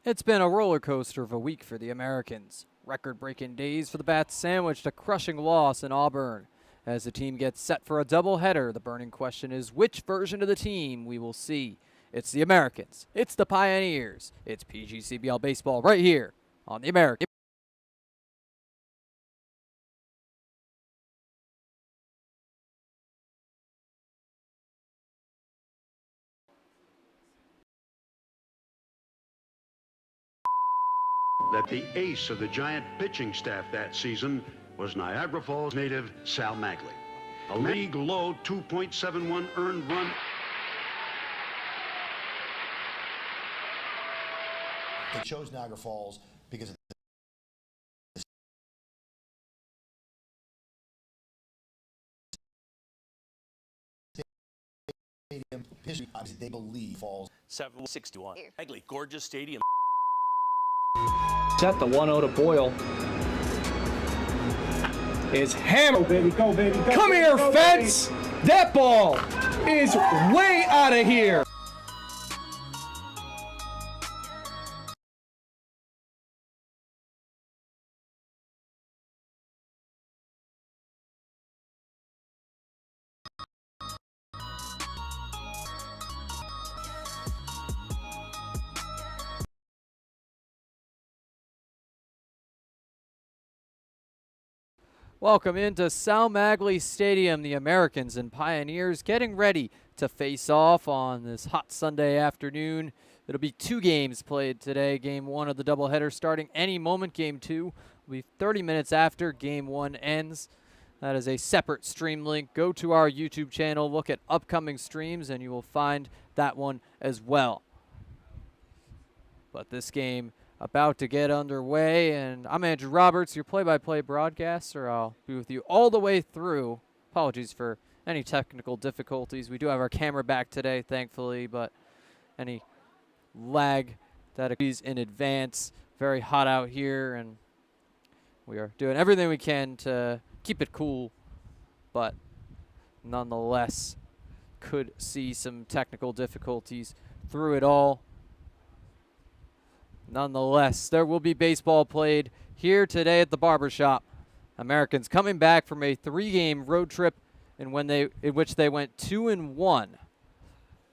It's been a roller coaster of a week for the Americans. Record-breaking days for the Bats sandwiched a crushing loss in Auburn. As the team gets set for a doubleheader, the burning question is which version of the team we will see. It's the Americans. It's the Pioneers. It's PGCBL baseball right here on the American. That the ace of the Giant pitching staff that season was Niagara Falls native Sal Magley. A league low 2.71 earned run. They chose Niagara Falls because of the stadium history. They believe Falls 761. Magley, gorgeous stadium. Set the 1-0 to Boyle. Is hammered. Go, baby, go, baby, go. Come baby, here, go, fence! Baby. That ball is way out of here. Welcome into Sal Magley Stadium. The Americans and Pioneers getting ready to face off on this hot Sunday afternoon. It'll be two games played today. Game one of the doubleheader starting any moment. Game two will be 30 minutes after game one ends. That is a separate stream link. Go to our YouTube channel, look at upcoming streams, and you will find that one as well. But this game about to get underway, and I'm Andrew Roberts, your play-by-play broadcaster. I'll be with you all the way through. Apologies for any technical difficulties. We do have our camera back today, thankfully, but any lag that occurs in advance. Very hot out here, and we are doing everything we can to keep it cool, but nonetheless could see some technical difficulties through it all. Nonetheless, there will be baseball played here today at the barbershop. Americans coming back from a three-game road trip in which they went 2-1.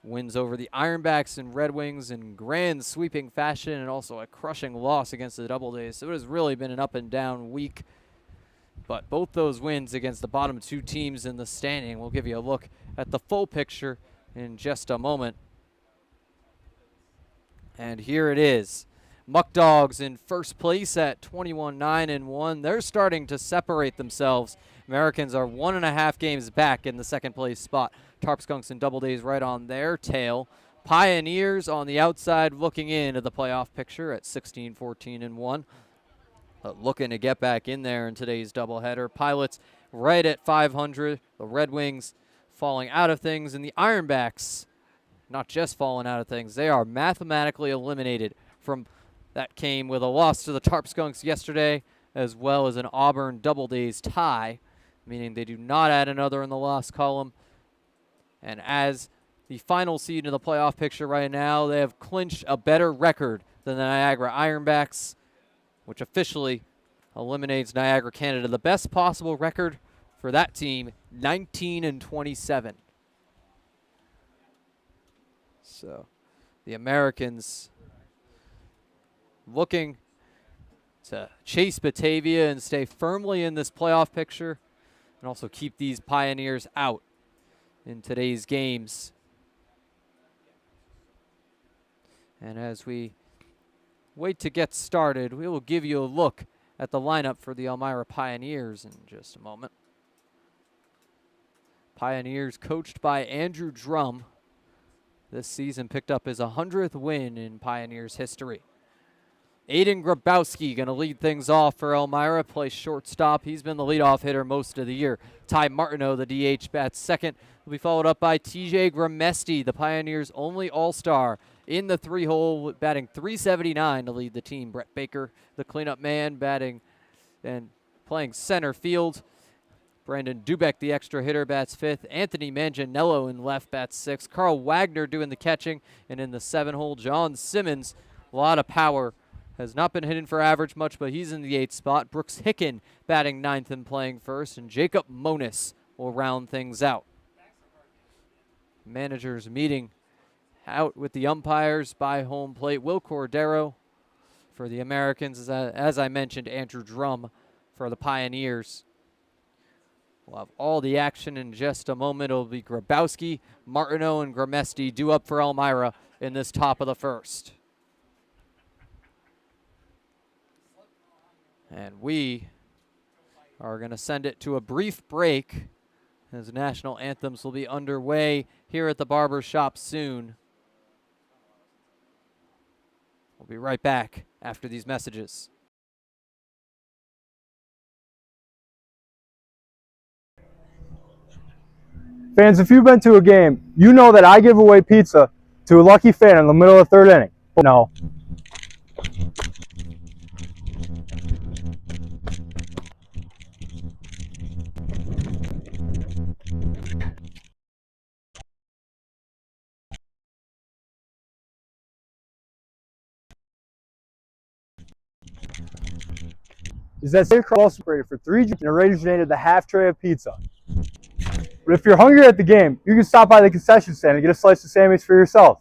Wins over the Ironbacks and Red Wings in grand sweeping fashion, and also a crushing loss against the Double Days. So it has really been an up-and-down week. But both those wins against the bottom two teams in the standing. We'll give you a look at the full picture in just a moment. And here it is. Muck Dogs in first place at 21-9-1. They're starting to separate themselves. Americans are 1.5 games back in the second place spot. Tarp Skunks and Double Days right on their tail. Pioneers on the outside looking into the playoff picture at 16-14-1. But looking to get back in there in today's doubleheader. Pilots right at 500. The Red Wings falling out of things. And the Ironbacks not just falling out of things. They are mathematically eliminated from. That came with a loss to the Tarp Skunks yesterday, as well as an Auburn Double Days tie, meaning they do not add another in the loss column. And as the final seed in the playoff picture right now, they have clinched a better record than the Niagara Ironbacks, which officially eliminates Niagara Canada. The best possible record for that team, 19-27. So the Americans looking to chase Batavia and stay firmly in this playoff picture, and also keep these Pioneers out in today's games. And as we wait to get started, we will give you a look at the lineup for the Elmira Pioneers in just a moment. Pioneers coached by Andrew Drum. This season picked up his 100th win in Pioneers history. Aiden Grabowski going to lead things off for Elmira, plays shortstop. He's been the leadoff hitter most of the year. Ty Martineau, the DH, bats second. Will be followed up by TJ Gramesti, the Pioneers' only all-star in the three-hole, batting .379 to lead the team. Brett Baker, the cleanup man, batting and playing center field. Brandon Dubek, the extra hitter, bats fifth. Anthony Manganiello in left, bats sixth. Carl Wagner doing the catching. And in the seven-hole, John Simmons A lot of power. Has not been hitting for average much, but he's in the 8th spot. Brooks Hicken batting 9th and playing first, and Jacob Monis will round things out. Managers meeting out with the umpires by home plate. Will Cordero for the Americans, as I mentioned, Andrew Drum for the Pioneers. We'll have all the action in just a moment. It'll be Grabowski, Martineau, and Gramesti due up for Elmira in this top of the first. And we are going to send it to a brief break as national anthems will be underway here at the barber shop soon. We'll be right back after these messages. Fans, if you've been to a game, you know that I give away pizza to a lucky fan in the middle of the 3rd inning. No. Is that State Cross separated for 3 drinks and a Raiders donated the half tray of pizza. But if you're hungry at the game, you can stop by the concession stand and get a slice of Sammy's for yourself.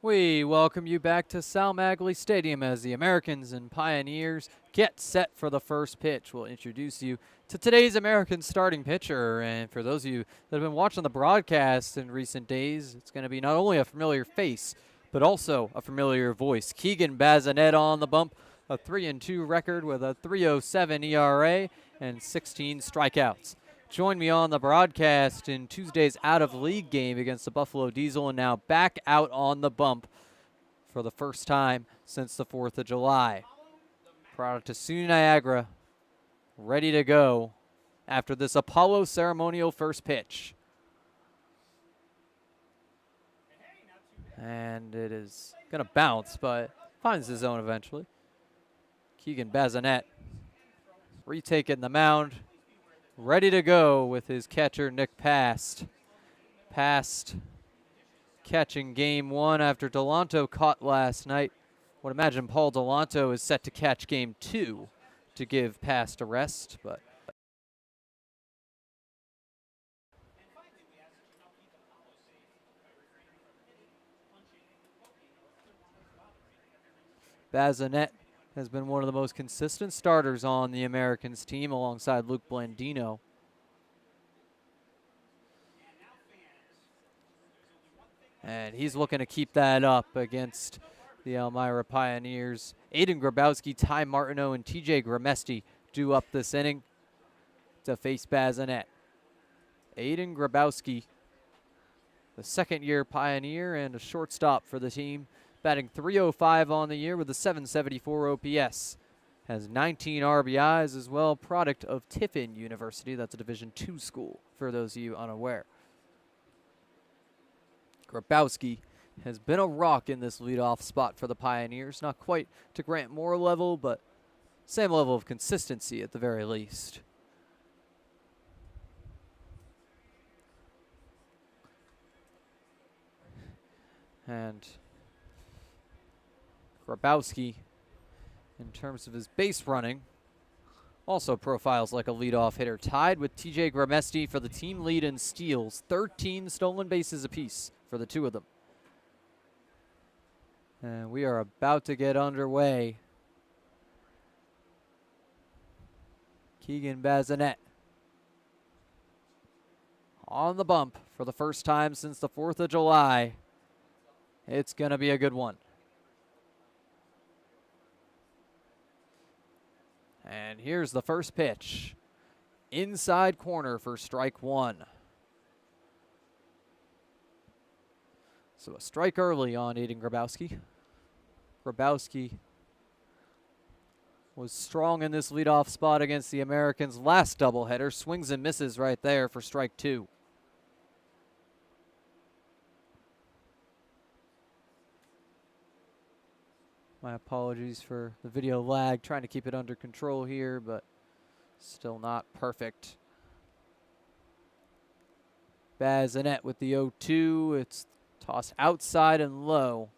We welcome you back to Sal Magley Stadium as the Americans and Pioneers get set for the first pitch. We'll introduce you to today's American starting pitcher. And for those of you that have been watching the broadcast in recent days, it's going to be not only a familiar face, but also a familiar voice. Keegan Bazinet on the bump, a 3-2 record with a 3.07 ERA and 16 strikeouts. Join me on the broadcast in Tuesday's out-of-league game against the Buffalo Diesel, and now back out on the bump for the first time since the 4th of July. Product of SUNY Niagara, ready to go after this Apollo ceremonial first pitch. And it is going to bounce, but finds the zone eventually. Keegan Bazinet retaking the mound. Ready to go with his catcher, Nick Past. Past catching game one after Delanto caught last night. Would imagine Paul Delanto is set to catch game two to give Past a rest, but Bazinet has been one of the most consistent starters on the Americans team alongside Luke Blandino. And he's looking to keep that up against the Elmira Pioneers. Aiden Grabowski, Ty Martineau, and TJ Gramesti do up this inning to face Bazinet. Aiden Grabowski, the second-year Pioneer and a shortstop for the team, batting .305 on the year with a .774 OPS. Has 19 RBIs as well, product of Tiffin University. That's a Division II school, for those of you unaware. Grabowski has been a rock in this leadoff spot for the Pioneers. Not quite to Grant Moore level, but same level of consistency at the very least. And Grabowski, in terms of his base running, also profiles like a leadoff hitter, tied with TJ Gramesti for the team lead in steals, 13 stolen bases apiece for the two of them. And we are about to get underway. Keegan Bazinet on the bump for the first time since the 4th of July. It's going to be a good one. And here's the first pitch. Inside corner for strike one. So a strike early on Aiden Grabowski. Grabowski was strong in this leadoff spot against the Americans last doubleheader. Swings and misses right there for strike two. My apologies for the video lag. Trying to keep it under control here, but still not perfect. Bazinet with the 0-2. It's tossed outside and low.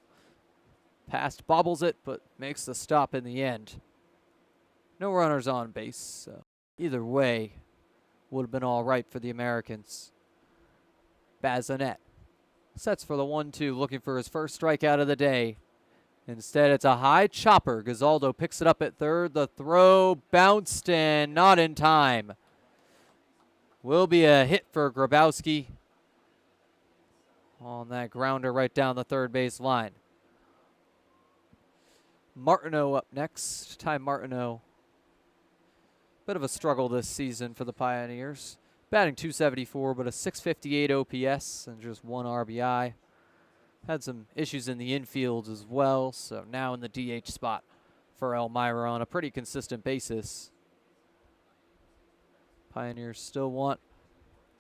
Past bobbles it, but makes the stop in the end. No runners on base, so either way would have been all right for the Americans. Bazinet sets for the 1-2, looking for his first strikeout of the day. Instead, it's a high chopper. Gazaldo picks it up at third. The throw bounced and not in time. Will be a hit for Grabowski on that grounder right down the third base line. Martineau up next. Ty Martineau. Bit of a struggle this season for the Pioneers. Batting .274, but a .658 OPS and just one RBI. Had some issues in the infield as well, so now in the DH spot for Elmira on a pretty consistent basis. Pioneers still want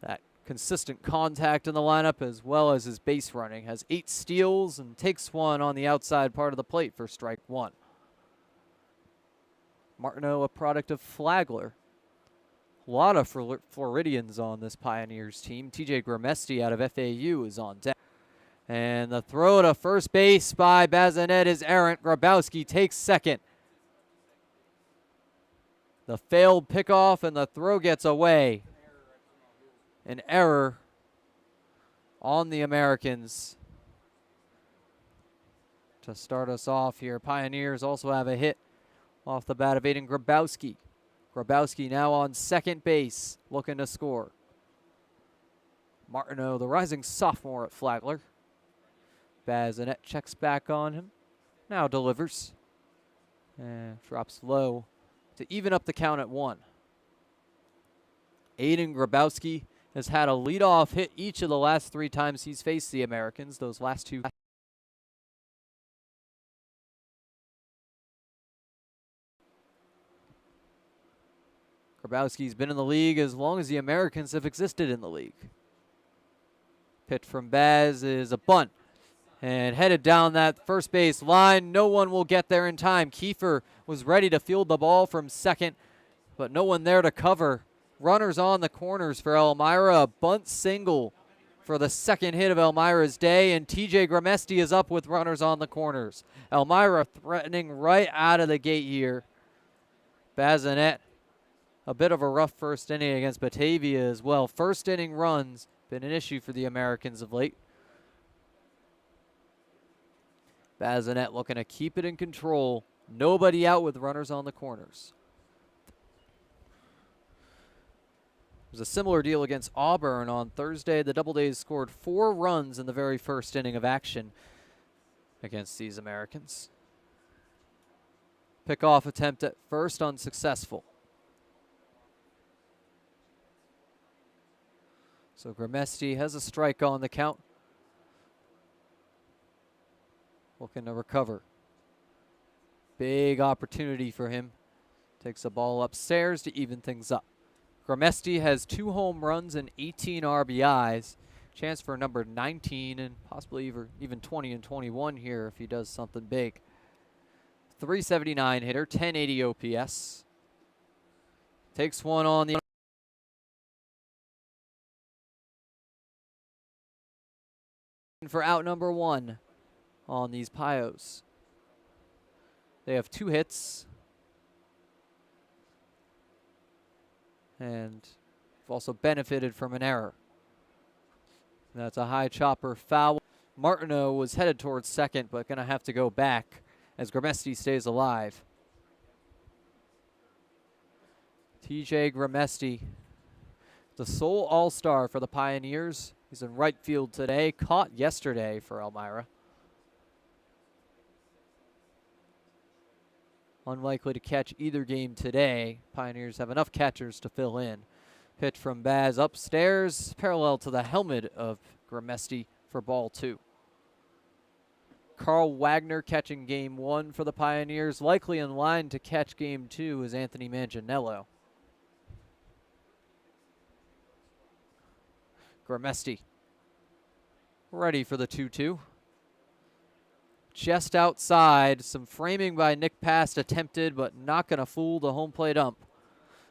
that consistent contact in the lineup as well as his base running. Has 8 steals and takes one on the outside part of the plate for strike one. Martineau, a product of Flagler. A lot of Floridians on this Pioneers team. TJ Gramesti out of FAU is on deck. And the throw to first base by Bazinet is errant. Grabowski takes second. The failed pickoff and the throw gets away. An error on the Americans. to start us off here. Pioneers also have a hit off the bat of Aiden Grabowski. Grabowski now on second base, looking to score. Martineau, the rising sophomore at Flagler. Bazinet checks back on him. Now delivers. And drops low to even up the count at 1. Aiden Grabowski has had a leadoff hit each of the last 3 times he's faced the Americans. Those last 2. Grabowski's been in the league as long as the Americans have existed in the league. Pitch from Baz is a bunt. And headed down that first base line. No one will get there in time. Kiefer was ready to field the ball from second, but no one there to cover. Runners on the corners for Elmira. A bunt single for the second hit of Elmira's day, and TJ Gramesti is up with runners on the corners. Elmira threatening right out of the gate here. Bazinet, a bit of a rough first inning against Batavia as well. First inning runs been an issue for the Americans of late. Bazinet looking to keep it in control. Nobody out with runners on the corners. It was a similar deal against Auburn on Thursday. The Doubledays scored 4 runs in the very first inning of action against these Americans. Pickoff attempt at first unsuccessful. So Gramesti has a strike on the count. Looking to recover. Big opportunity for him. Takes the ball upstairs to even things up. Gramesti has 2 home runs and 18 RBIs. Chance for number 19 and possibly even 20 and 21 here if he does something big. 379 hitter, 1080 OPS. Takes one on the for out number 1 on these Pios. They have 2 hits. And have also benefited from an error. That's a high chopper foul. Martineau was headed towards second, but going to have to go back as Gramesti stays alive. TJ Gramesti, the sole all-star for the Pioneers. He's in right field today, caught yesterday for Elmira. Unlikely to catch either game today. Pioneers have enough catchers to fill in. Pitch from Baz upstairs, parallel to the helmet of Gramesti for ball 2. Carl Wagner catching game 1 for the Pioneers. Likely in line to catch game 2 is Anthony Manganiello. Gramesti ready for the 2-2. Just outside, some framing by Nick Past attempted, but not going to fool the home plate ump.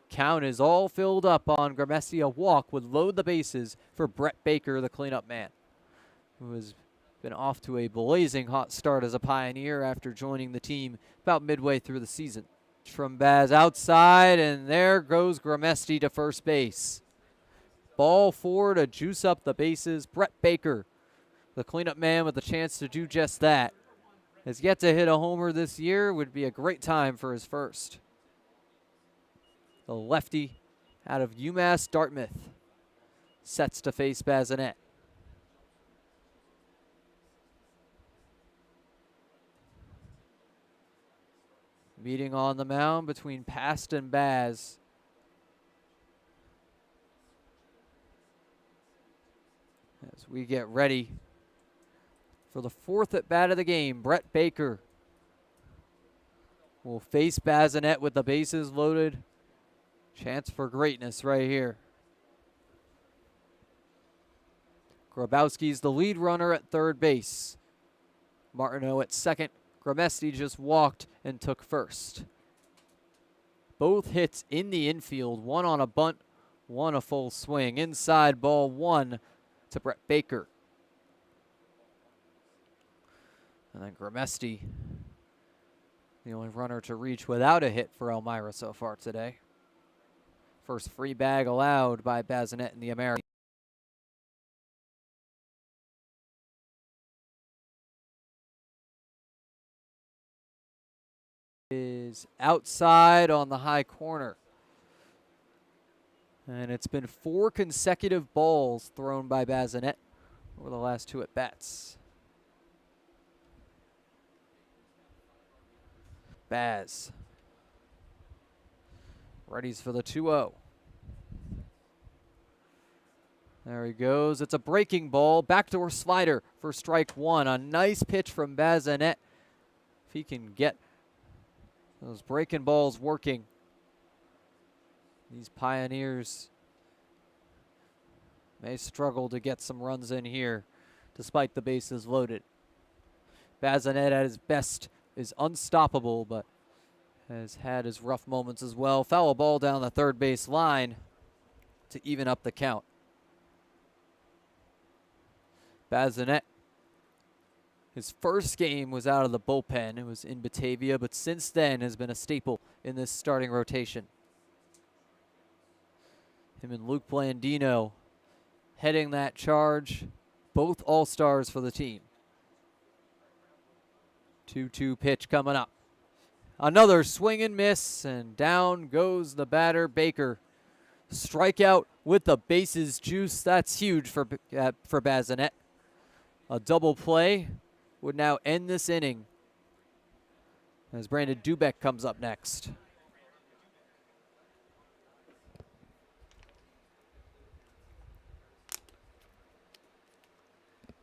Count is all filled up on Gramesti. A walk would load the bases for Brett Baker, the cleanup man, who has been off to a blazing hot start as a Pioneer after joining the team about midway through the season. From Baz outside, and there goes Gramesti to first base. Ball 4 to juice up the bases. Brett Baker, the cleanup man, with a chance to do just that. Has yet to hit a homer this year. Would be a great time for his first. The lefty out of UMass Dartmouth sets to face Bazinet. Meeting on the mound between Past and Baz. As we get ready for the 4th at bat of the game, Brett Baker will face Bazinet with the bases loaded. Chance for greatness right here. Grabowski's the lead runner at third base. Martineau at second. Gramesti just walked and took first. Both hits in the infield, one on a bunt, one a full swing. Inside, ball 1 to Brett Baker. And then Gramesti, the only runner to reach without a hit for Elmira so far today. First free bag allowed by Bazinet and the Americans. is outside on the high corner. And it's been 4 consecutive balls thrown by Bazinet over the last 2 at-bats. Baz. Readies for the 2-0. There he goes. It's a breaking ball. Backdoor slider for strike 1. A nice pitch from Bazinet. If he can get those breaking balls working, these Pioneers may struggle to get some runs in here despite the bases loaded. Bazinet at his best is unstoppable, but has had his rough moments as well. Foul ball down the third base line to even up the count. Bazinet, his first game was out of the bullpen. It was in Batavia, but since then has been a staple in this starting rotation. Him and Luke Blandino heading that charge, both all-stars for the team. 2-2 pitch coming up. Another swing and miss, and down goes the batter, Baker. Strikeout with the bases juice. That's huge for Bazinet. A double play would now end this inning as Brandon Dubek comes up next.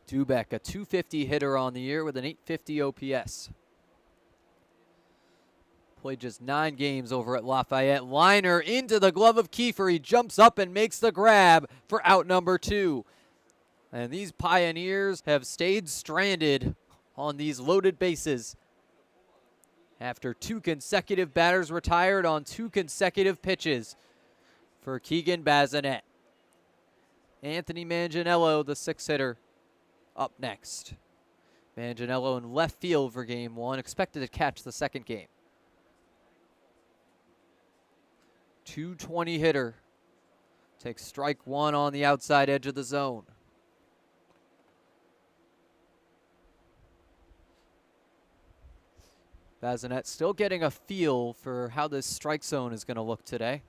Dubek, a .250 hitter on the year with an .850 OPS. Played just 9 games over at Lafayette. Liner into the glove of Kiefer. He jumps up and makes the grab for out number 2. And these Pioneers have stayed stranded on these loaded bases after 2 consecutive batters retired on 2 consecutive pitches for Keegan Bazinet. Anthony Manganiello, the 6-hitter, up next. Manganiello in left field for game 1, expected to catch the second game. .220 hitter. Takes strike 1 on the outside edge of the zone. Bazinet still getting a feel for how this strike zone is going to look today.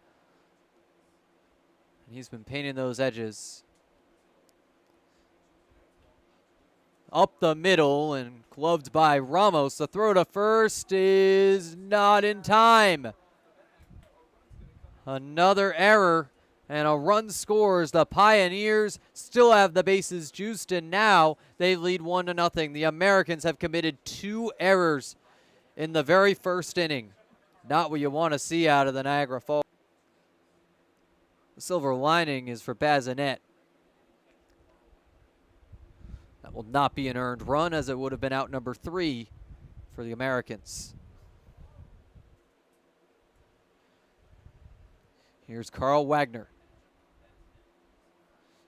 And he's been painting those edges. Up the middle and gloved by Ramos. The throw to first is not in time. Another error and a run scores. The Pioneers still have the bases juiced, and now they lead 1-0. The Americans have committed 2 errors in the very first inning. Not what you want to see out of the Niagara Falls. The silver lining is for Bazinet. That will not be an earned run, as it would have been out number 3 for the Americans. Here's Carl Wagner.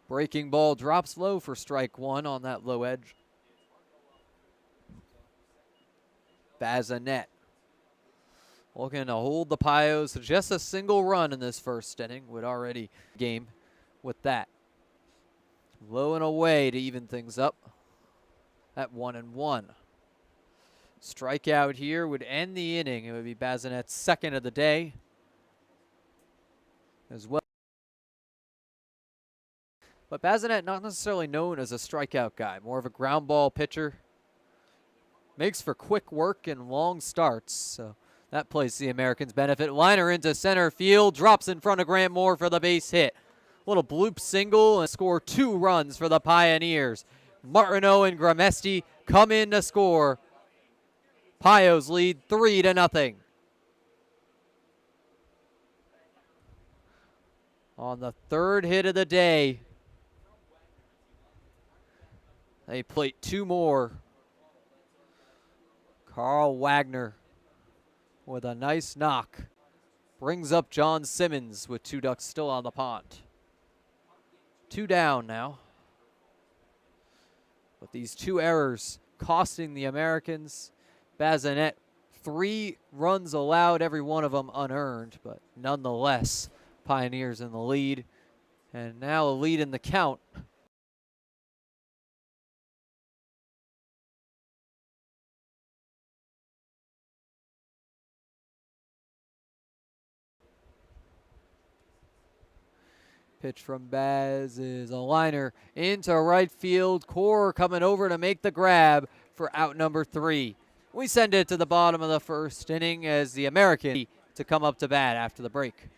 Breaking ball drops low for strike 1 on that low edge. Bazinet looking to hold the Pios to just a single run in this first inning. Would already game with that. Low and away to even things up at 1-1. Strikeout here would end the inning. It would be Bazinet's second of the day as well. But Bazinet not necessarily known as a strikeout guy, more of a ground ball pitcher. Makes for quick work and long starts, so that plays the Americans' benefit. Liner into center field, drops in front of Grant Moore for the base hit. Little bloop single and score 2 runs for the Pioneers. Martineau and Gramesti come in to score. Pios lead 3-0. On the 3rd hit of the day, they plate 2 more. Carl Wagner with a nice knock brings up John Simmons with 2 ducks still on the pond. 2 down now. But these 2 errors costing the Americans. Bazinet, 3 runs allowed, every one of them unearned, but nonetheless, Pioneers in the lead. And now a lead in the count. Pitch from Baz is a liner into right field. Core coming over to make the grab for out number 3. We send it to the bottom of the first inning as the American to come up to bat after the break.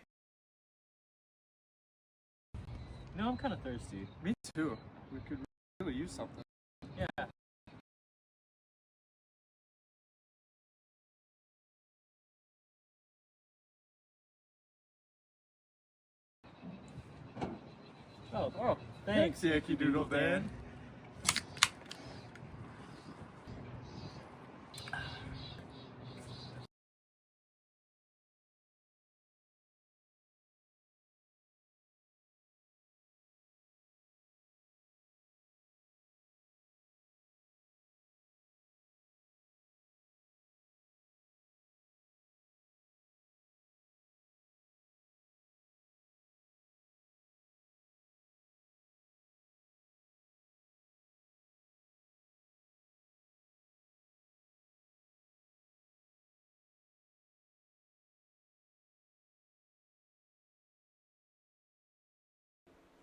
No, I'm kind of thirsty. Me too. We could really use something. Yeah. Oh, thanks, Yankee Doodle Dan.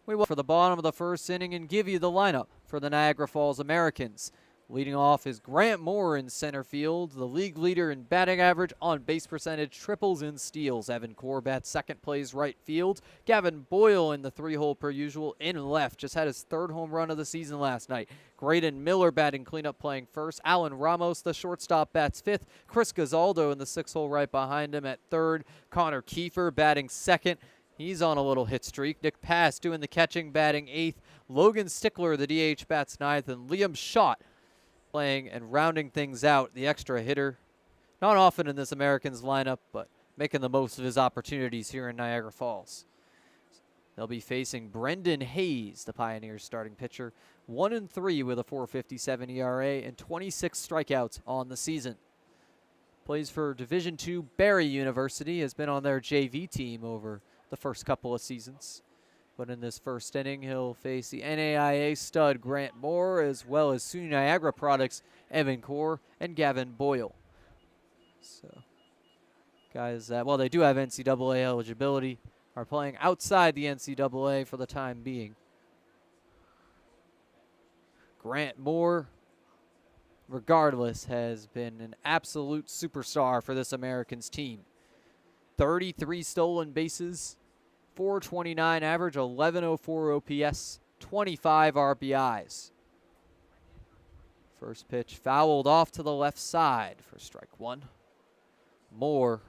We will for the bottom of the first inning and give you the lineup for the Niagara Falls Americans. Leading off is Grant Moore in center field, the league leader in batting average, on base percentage, triples, and steals. Evan Corbat second, plays right field. Gavin Boyle in the 3-hole per usual in left. Just had his 3rd home run of the season last night. Graydon Miller batting cleanup, playing first. Alan Ramos, the shortstop, bats 5th. Chris Gazaldo in the 6-hole right behind him at 3rd. Connor Kiefer batting 2nd. He's on a little hit streak. Nick Pass doing the catching, batting 8th. Logan Stickler, the DH, bats 9th. And Liam Schott playing and rounding things out, the extra hitter. Not often in this Americans lineup, but making the most of his opportunities here in Niagara Falls. They'll be facing Brendan Hayes, the Pioneers starting pitcher. 1-3 with a 4.57 ERA and 26 strikeouts on the season. Plays for Division II Barry University, has been on their JV team over the first couple of seasons. But in this first inning, he'll face the NAIA stud Grant Moore, as well as SUNY Niagara products Evan Core and Gavin Boyle. So guys that, while they do have NCAA eligibility, are playing outside the NCAA for the time being. Grant Moore, regardless, has been an absolute superstar for this Americans team. 33 stolen bases, 429 average, 1104 OPS, 25 RBIs. First pitch fouled off to the left side for strike 1. Moore,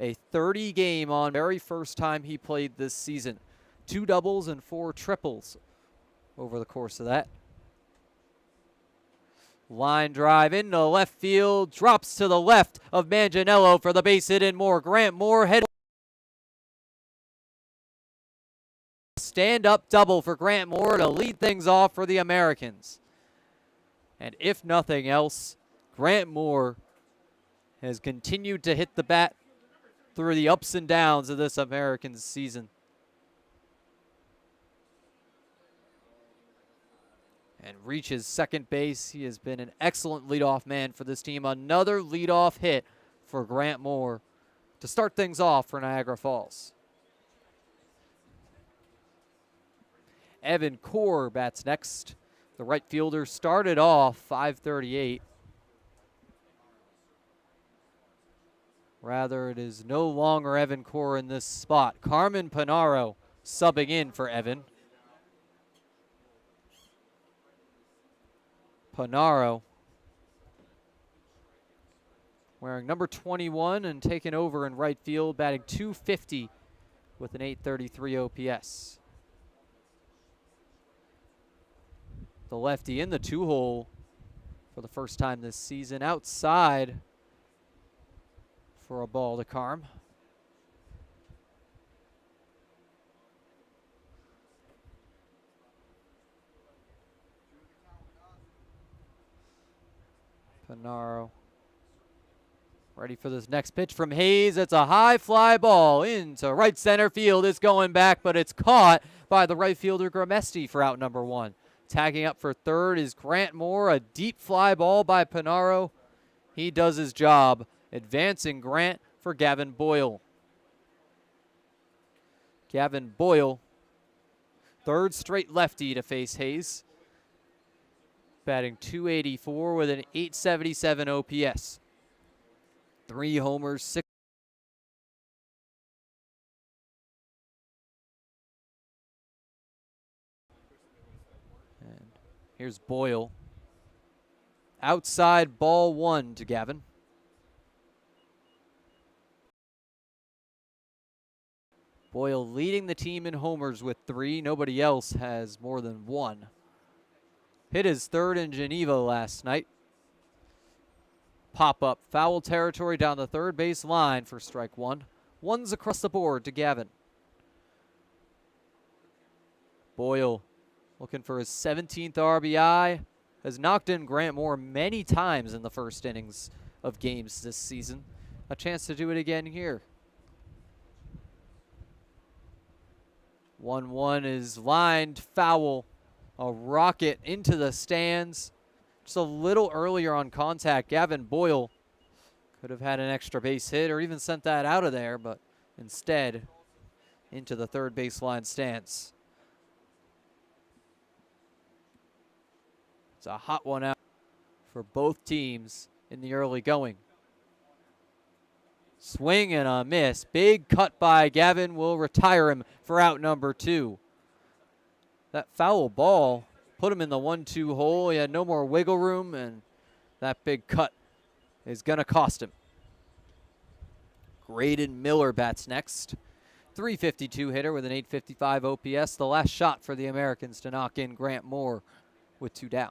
a 30 game on, very first time he played this season. 2 doubles and 4 triples over the course of that. Line drive into left field, drops to the left of Manganiello for the base hit, and Moore. Grant Moore head. Stand-up double for Grant Moore to lead things off for the Americans. And if nothing else, Grant Moore has continued to hit the bat through the ups and downs of this Americans season. And reaches second base. He has been an excellent leadoff man for this team. Another leadoff hit for Grant Moore to start things off for Niagara Falls. Evan Core bats next. The right fielder started off 538. Rather, it is no longer Evan Core in this spot. Carmen Panaro subbing in for Evan. Panaro wearing number 21 and taking over in right field, batting .250 with an .833 OPS. The lefty in the 2-hole for the first time this season, outside for a ball to Carm. Panaro ready for this next pitch from Hayes. It's a high fly ball into right center field. It's going back, but it's caught by the right fielder Gramesti for out number 1. Tagging up for third is Grant Moore. A deep fly ball by Panaro. He does his job, advancing Grant for Gavin Boyle. Gavin Boyle third straight lefty to face Hayes. Batting .284 with an .877 OPS. 3 homers, 6. And here's Boyle. Outside, ball 1 to Gavin. Boyle leading the team in homers with 3. Nobody else has more than 1. Hit his third in Geneva last night. Pop up, foul territory down the third base line for strike 1. 1's across the board to Gavin. Boyle looking for his 17th RBI. Has knocked in Grant Moore many times in the first innings of games this season. A chance to do it again here. 1-1 is lined foul. A rocket into the stands. Just a little earlier on contact, Gavin Boyle could have had an extra base hit or even sent that out of there, but instead into the third baseline stands. It's a hot one out for both teams in the early going. Swing and a miss. Big cut by Gavin will retire him for out number 2. That foul ball put him in the 1-2 hole. He had no more wiggle room, and that big cut is going to cost him. Graydon Miller bats next. .352 hitter with an .855 OPS. The last shot for the Americans to knock in Grant Moore with 2 down.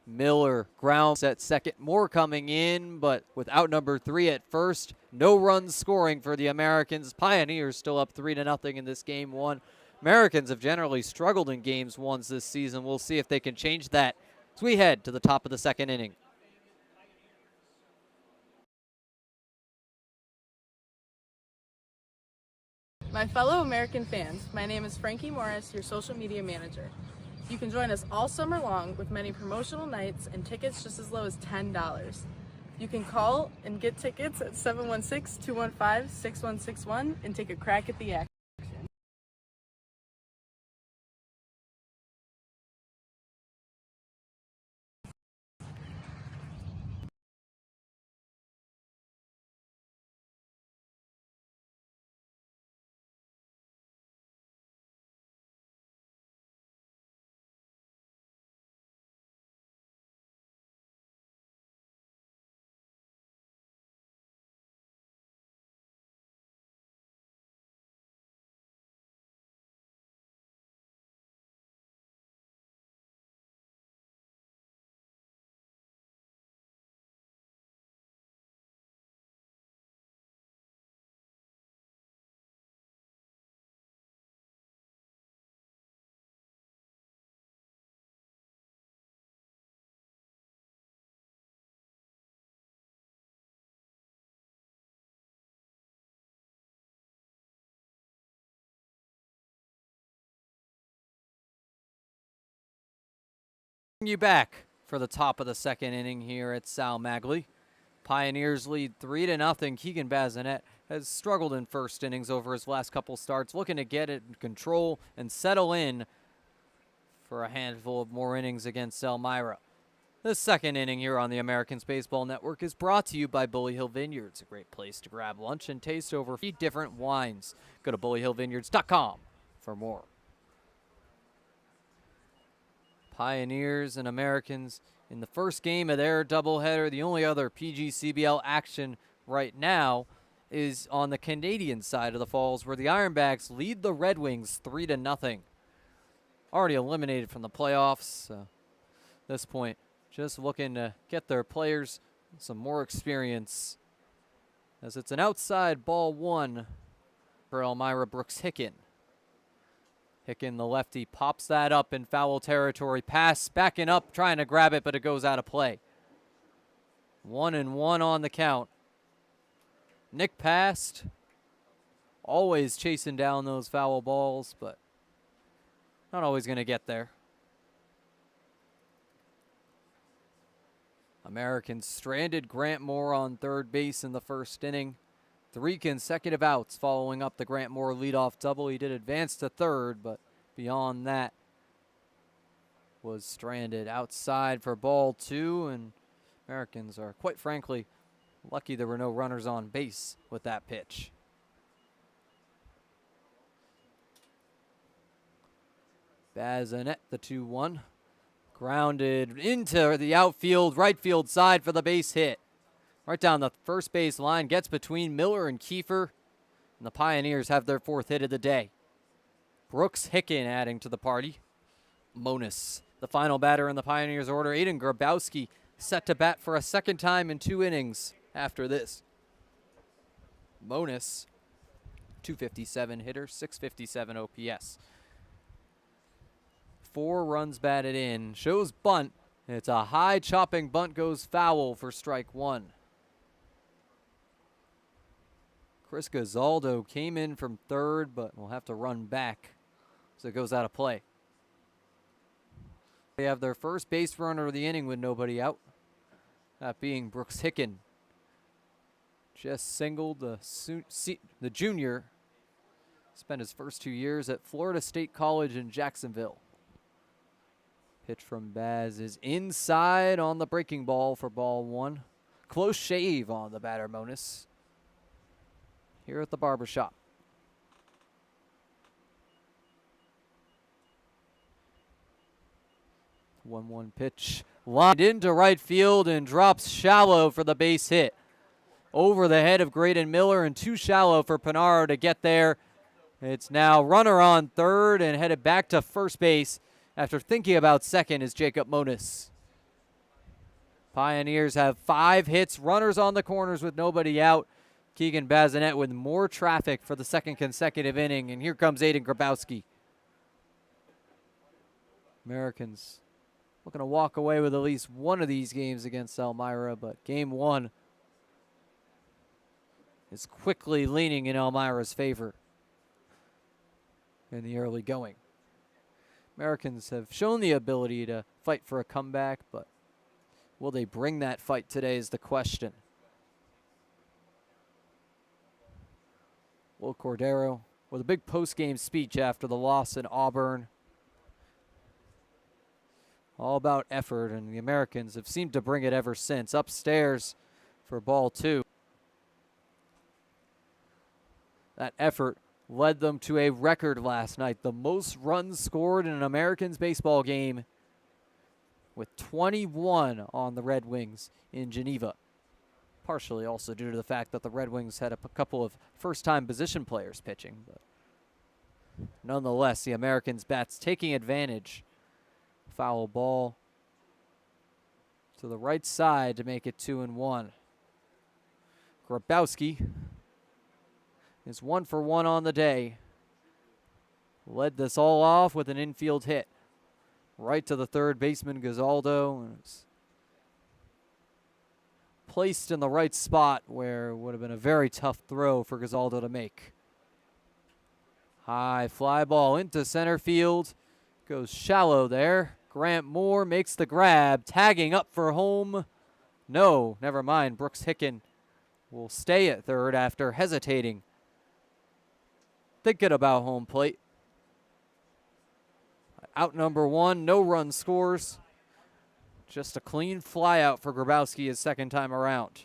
Miller grounds at second. Moore coming in, but without number 3 at first. No runs scoring for the Americans. Pioneers still up 3-0 in this game 1. Americans have generally struggled in games 1 this season. We'll see if they can change that as we head to the top of the second inning. My fellow American fans, my name is Frankie Morris, your social media manager. You can join us all summer long with many promotional nights and tickets just as low as $10. You can call and get tickets at 716-215-6161 and take a crack at the action. You back for the top of the second inning here at Sal Magley. Pioneers lead 3-0. Keegan Bazinet has struggled in first innings over his last couple starts, looking to get it in control and settle in for a handful of more innings against Elmira. The second inning here on the Americans Baseball Network is brought to you by Bully Hill Vineyards, a great place to grab lunch and taste over 3 different wines. Go to bullyhillvineyards.com for more. Pioneers and Americans in the first game of their doubleheader. The only other PGCBL action right now is on the Canadian side of the Falls, where the Ironbacks lead the Red Wings 3-0. Already eliminated from the playoffs. At this point, just looking to get their players some more experience, as it's an outside ball 1 for Elmira Brooks Hicken. Hicken, the lefty, pops that up in foul territory. Pass backing up, trying to grab it, but it goes out of play. 1-1 on the count. Nick passed. Always chasing down those foul balls, but not always going to get there. Americans stranded Grant Moore on third base in the first inning. 3 consecutive outs following up the Grant Moore leadoff double. He did advance to third, but beyond that was stranded outside for ball 2, and Americans are, quite frankly, lucky there were no runners on base with that pitch. Bazinet, the 2-1. Grounded into the outfield, right field side for the base hit. Right down the first base line, gets between Miller and Kiefer, and the Pioneers have their 4th hit of the day. Brooks Hicken adding to the party. Monis, the final batter in the Pioneers order. Aiden Grabowski set to bat for a 2nd time in 2 innings after this. Monis, 257 hitter, 657 OPS. 4 runs batted in, shows bunt. It's a high chopping bunt, goes foul for strike 1. Chris Gazaldo came in from 3rd, but will have to run back, so it goes out of play. They have their first base runner of the inning with nobody out, that being Brooks Hicken. Just singled the junior. Spent his first 2 years at Florida State College in Jacksonville. Pitch from Baz is inside on the breaking ball for ball 1. Close shave on the batter, Monis, here at the barbershop. One pitch lined into right field and drops shallow for the base hit. Over the head of Graydon Miller and too shallow for Pinaro to get there. It's now runner on 3rd and headed back to first base after thinking about 2nd is Jacob Monis. Pioneers have 5 hits, runners on the corners with nobody out. Keegan Bazinet with more traffic for the 2nd consecutive inning, and here comes Aiden Grabowski. Americans looking to walk away with at least one of these games against Elmira, but game 1 is quickly leaning in Elmira's favor in the early going. Americans have shown the ability to fight for a comeback, but will they bring that fight today is the question. Will Cordero with a big post-game speech after the loss in Auburn. All about effort, and the Americans have seemed to bring it ever since. Upstairs for ball 2. That effort led them to a record last night, the most runs scored in an Americans baseball game, with 21 on the Red Wings in Geneva. Partially also due to the fact that the Red Wings had a couple of first-time position players pitching. But nonetheless, the Americans' bats taking advantage. Foul ball to the right side to make it 2-1. Grabowski is 1 for 1 on the day. Led this all off with an infield hit. Right to the 3rd baseman, Gazaldo. And it's placed in the right spot where it would have been a very tough throw for Gazaldo to make. High fly ball into center field. Goes shallow there. Grant Moore makes the grab. Tagging up for home. No, never mind. Brooks Hicken will stay at 3rd after hesitating. Thinking about home plate. Out number 1, no run scores. Just a clean fly out for Grabowski his 2nd time around.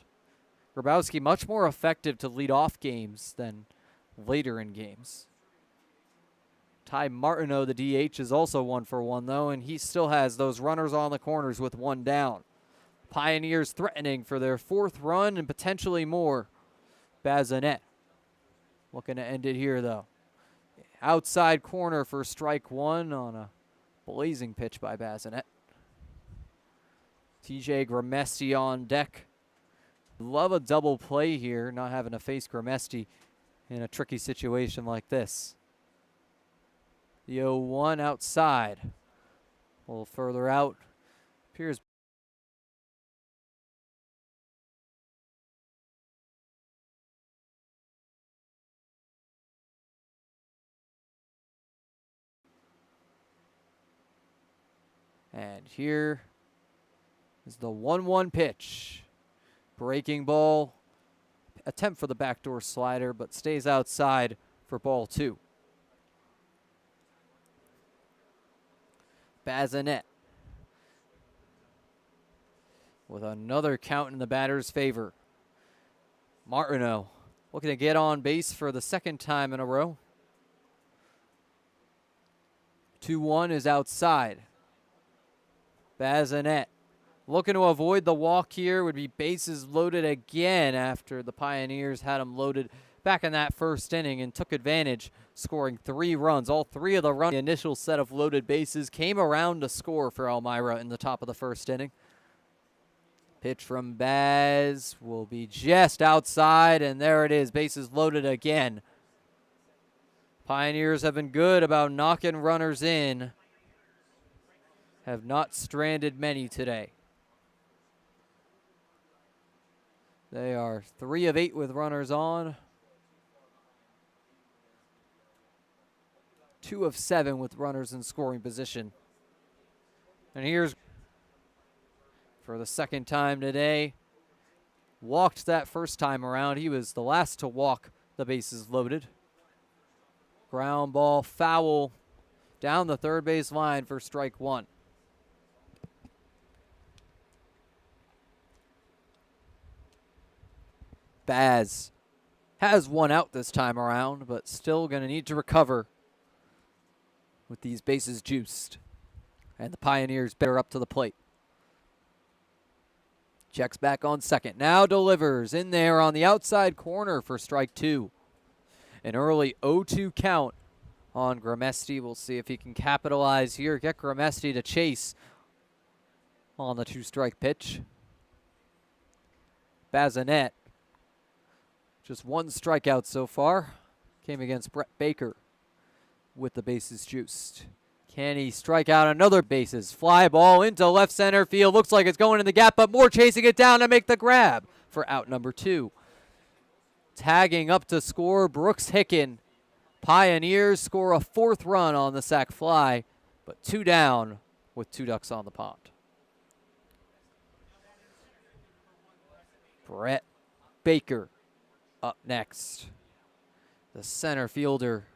Grabowski much more effective to lead off games than later in games. Ty Martineau, the DH, is also 1 for 1 though, and he still has those runners on the corners with 1 down. Pioneers threatening for their 4th run and potentially more. Bazinet looking to end it here though. Outside corner for strike 1 on a blazing pitch by Bazinet. TJ Gramesti on deck. Love a double play here, not having to face Gramesti in a tricky situation like this. The 0-1 outside. A little further out. Appears and here is the 1-1 pitch. Breaking ball. Attempt for the backdoor slider, but stays outside for ball 2. Bazinet with another count in the batter's favor. Martineau looking to get on base for the second time in a row. 2-1 is outside. Bazinet looking to avoid the walk here. Would be bases loaded again after the Pioneers had them loaded back in that first inning and took advantage, scoring 3 runs. All 3 of the runs, the initial set of loaded bases, came around to score for Elmira in the top of the first inning. Pitch from Baz will be just outside, and there it is, bases loaded again. Pioneers have been good about knocking runners in. Have not stranded many today. They are 3 of 8 with runners on. 2 of 7 with runners in scoring position. And here's for the second time today. Walked that first time around. He was the last to walk the bases loaded. Ground ball foul down the third base line for strike 1. Baz has 1 out this time around, but still going to need to recover with these bases juiced. And the Pioneers better up to the plate. Checks back on second. Now delivers in there on the outside corner for strike 2. An early 0-2 count on Gramesti. We'll see if he can capitalize here. Get Gramesti to chase on the 2-strike pitch. Bazinet, just 1 strikeout so far. Came against Brett Baker with the bases juiced. Can he strike out another bases? Fly ball into left center field. Looks like it's going in the gap, but Moore chasing it down to make the grab for out number 2. Tagging up to score, Brooks Hicken. Pioneers score a 4th run on the sac fly, but 2 down with 2 ducks on the pond. Brett Baker up next. The center fielder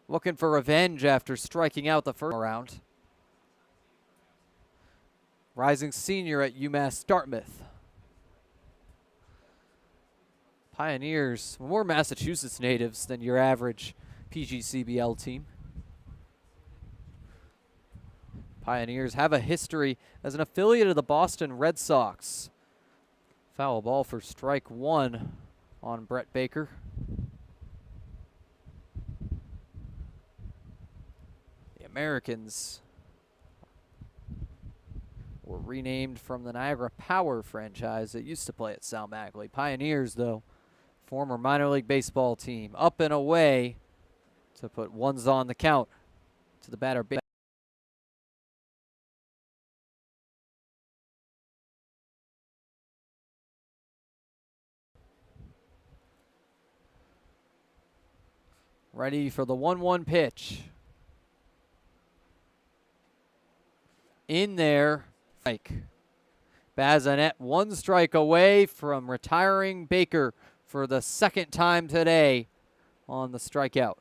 looking for revenge after striking out the first round. Rising senior at UMass Dartmouth. Pioneers, more Massachusetts natives than your average PGCBL team. Pioneers have a history as an affiliate of the Boston Red Sox. Foul ball for strike 1 on Brett Baker. The Americans were renamed from the Niagara Power franchise that used to play at Sal Magley. Pioneers, though, former minor league baseball team, up and away to put ones on the count to the batter. Ready for the 1-1 pitch. In there, strike. Bazinet 1 strike away from retiring Baker for the 2nd time today on the strikeout.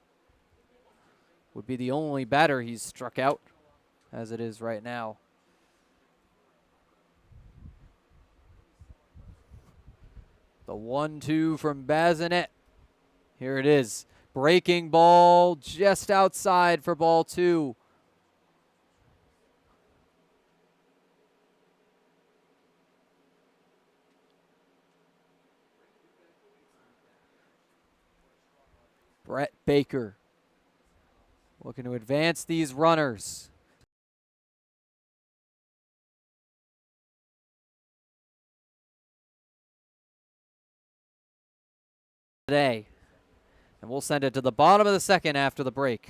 Would be the only batter he's struck out as it is right now. The 1-2 from Bazinet. Here it is. Breaking ball just outside for ball 2. Brett Baker looking to advance these runners. Today. And we'll send it to the bottom of the 2nd after the break.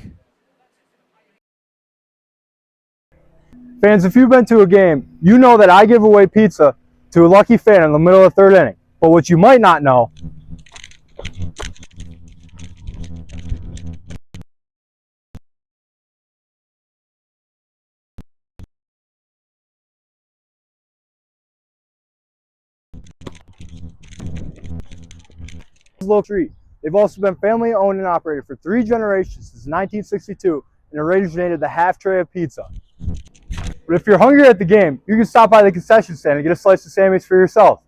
Fans, if you've been to a game, you know that I give away pizza to a lucky fan in the middle of the 3rd inning. But what you might not know is a little treat. They've also been family owned and operated for 3 generations since 1962 and originated the half tray of pizza. But if you're hungry at the game, you can stop by the concession stand and get a slice of Sammy's for yourself.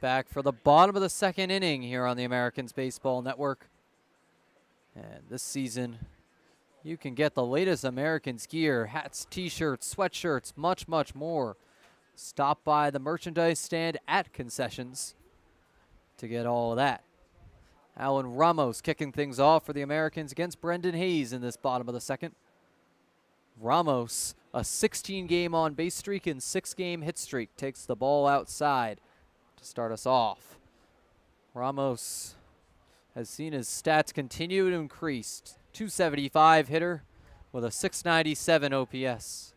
Back for the bottom of the second inning here on the Americans Baseball Network. And this season, you can get the latest Americans gear, hats, t-shirts, sweatshirts, much, much more. Stop by the merchandise stand at concessions to get all of that. Alan Ramos kicking things off for the Americans against Brendan Hayes in this bottom of the second. Ramos, a 16-game on-base streak and 6-game hit streak, takes the ball outside to start us off. Ramos has seen his stats continue to increase. 275 hitter with a 697 OPS.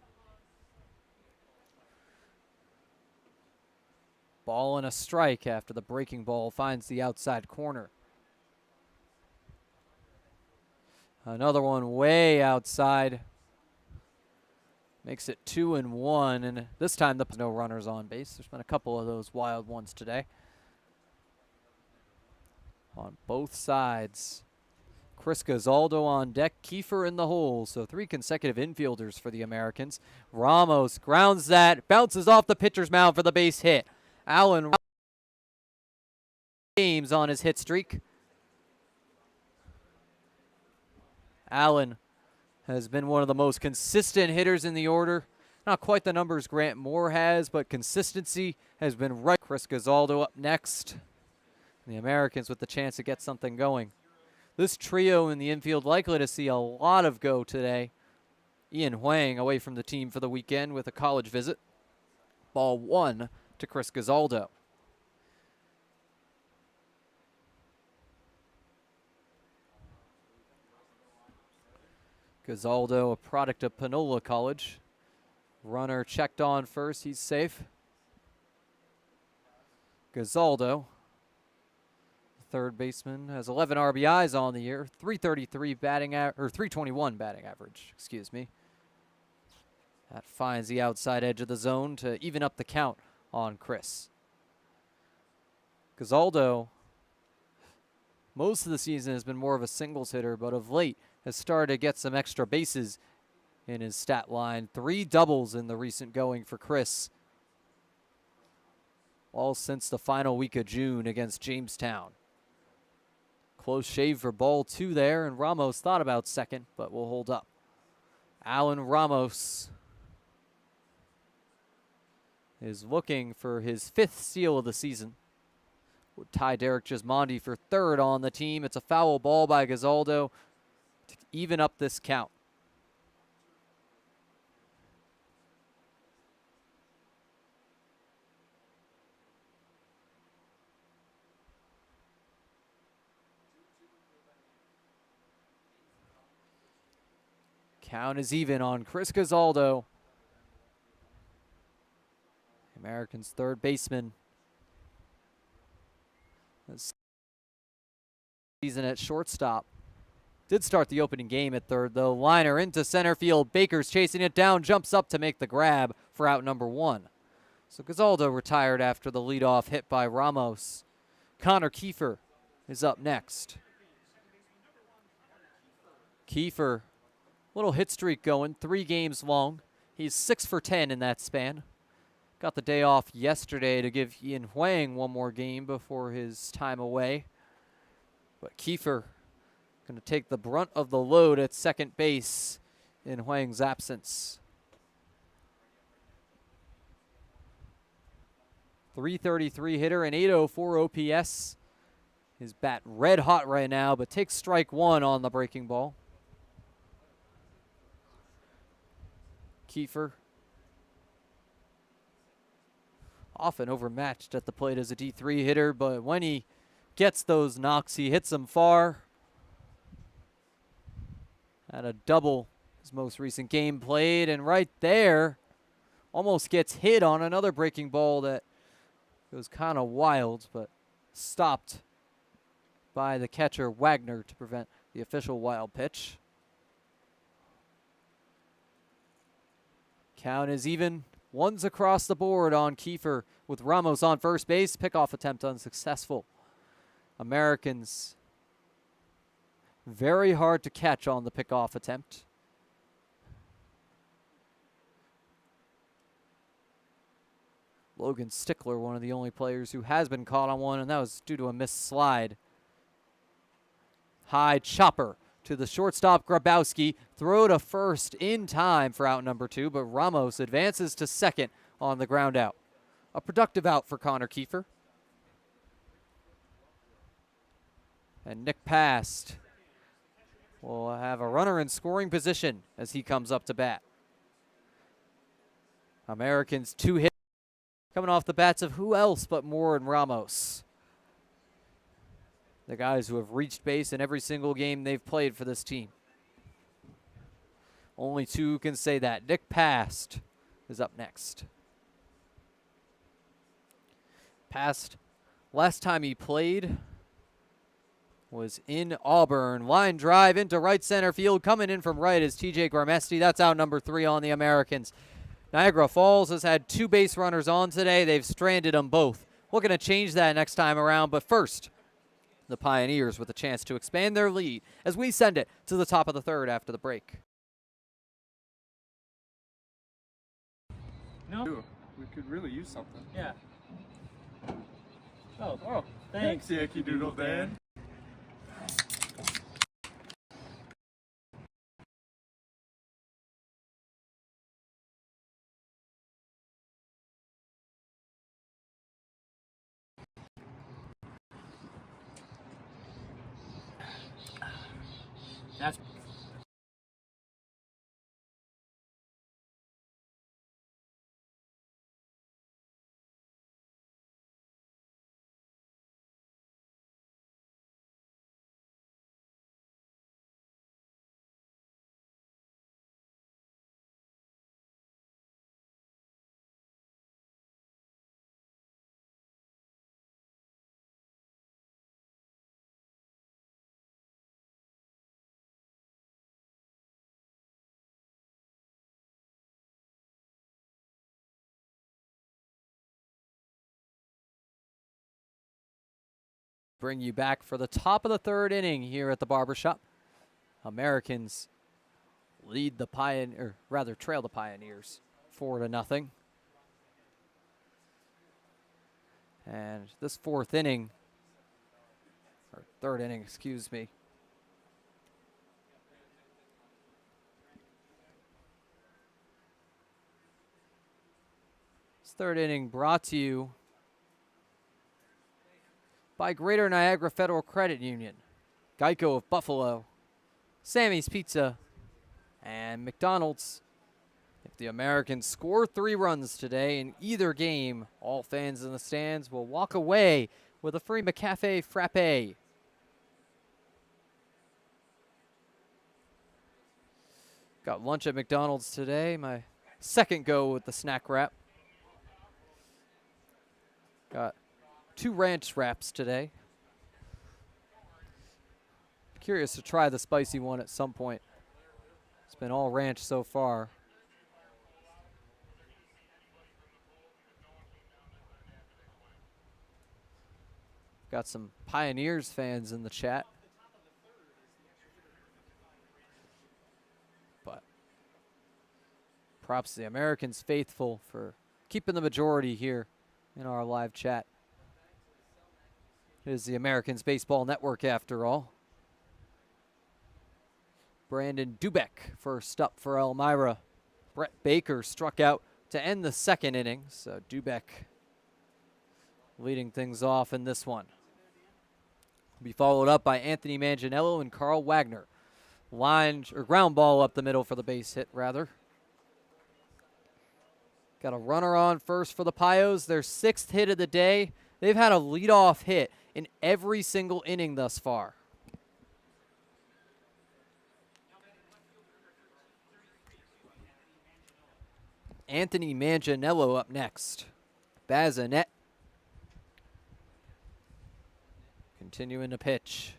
Ball and a strike after the breaking ball finds the outside corner. Another one way outside. Makes it 2-1, and this time there's no runners on base. There's been a couple of those wild ones today. On both sides. Chris Gazaldo on deck, Kiefer in the hole, so 3 consecutive infielders for the Americans. Ramos grounds that, bounces off the pitcher's mound for the base hit. Allen games on his hit streak. Allen has been one of the most consistent hitters in the order. Not quite the numbers Grant Moore has, but consistency has been right. Chris Gazaldo up next. The Americans with the chance to get something going. This trio in the infield likely to see a lot of go today. Ian Huang away from the team for the weekend with a college visit. Ball 1 to Chris Gazaldo. Gazaldo, a product of Panola College. Runner checked on first. He's safe. Gazaldo, third baseman, has 11 RBIs on the year, 333 batting or 321 batting average. Excuse me. That finds the outside edge of the zone to even up the count on Chris. Gazaldo, most of the season has been more of a singles hitter, but of late has started to get some extra bases in his stat line. 3 doubles in the recent going for Chris. All since the final week of June against Jamestown. Close shave for ball 2 there, and Ramos thought about second, but will hold up. Alan Ramos is looking for his 5th steal of the season. Would tie Derek Gismondi for 3rd on the team. It's a foul ball by Gazaldo to even up this count. Count is even on Chris Gazaldo. Americans' third baseman. This season at shortstop. Did start the opening game at third, though. Liner into center field. Baker's chasing it down, jumps up to make the grab for out number 1. So Gazaldo retired after the leadoff hit by Ramos. Connor Kiefer is up next. Kiefer, little hit streak going, 3 games long. He's 6 for 10 in that span. Got the day off yesterday to give Ian Huang one more game before his time away. But Kiefer going to take the brunt of the load at second base in Huang's absence. .333 hitter and .804 OPS. His bat red hot right now, but takes strike one on the breaking ball. Kiefer, often overmatched at the plate as a D3 hitter, but when he gets those knocks, he hits them far. Had a double his most recent game played, and right there, almost gets hit on another breaking ball that goes kind of wild, but stopped by the catcher Wagner to prevent the official wild pitch. Count is even. Ones across the board on Kiefer with Ramos on first base. Pickoff attempt unsuccessful. Americans very hard to catch on the pickoff attempt. Logan Stickler, one of the only players who has been caught on one, and that was due to a missed slide. High chopper to the shortstop Grabowski. Throw to first in time for out number 2, but Ramos advances to second on the ground out. A productive out for Connor Kiefer. And Nick Past will have a runner in scoring position as he comes up to bat. Americans 2 hits coming off the bats of who else but Moore and Ramos. The guys who have reached base in every single game they've played for this team. Only 2 can say that. Nick Past is up next. Past, last time he played was in Auburn. Line drive into right center field. Coming in from right is TJ Gramesti. That's out number 3 on the Americans. Niagara Falls has had 2 base runners on today. They've stranded them both. We're going to change that next time around, but first, the Pioneers with a chance to expand their lead as we send it to the top of the 3rd after the break. No, we could really use something. Yeah. Oh, thanks, Yankee Doodle Dan. That's Bring you back for the top of the 3rd inning here at the Barbershop. Americans lead the trail the Pioneers 4-0. And this 4th inning, or 3rd inning, excuse me. This 3rd inning brought to you by Greater Niagara Federal Credit Union, Geico of Buffalo, Sammy's Pizza, and McDonald's. If the Americans score 3 runs today in either game, all fans in the stands will walk away with a free McCafe Frappe. Got lunch at McDonald's today, my 2nd go with the snack wrap. Got 2 ranch wraps today. Curious to try the spicy one at some point. It's been all ranch so far. Got some Pioneers fans in the chat. But props to the Americans faithful for keeping the majority here in our live chat. It is the Americans Baseball Network, after all. Brandon Dubek first up for Elmira. Brett Baker struck out to end the second inning, so Dubek leading things off in this one. Be followed up by Anthony Manganiello and Carl Wagner. Ground ball up the middle for the base hit, rather. Got a runner on first for the Pios, their 6th hit of the day. They've had a leadoff hit in every single inning thus far. Anthony Manganiello up next. Bazinet continuing to pitch.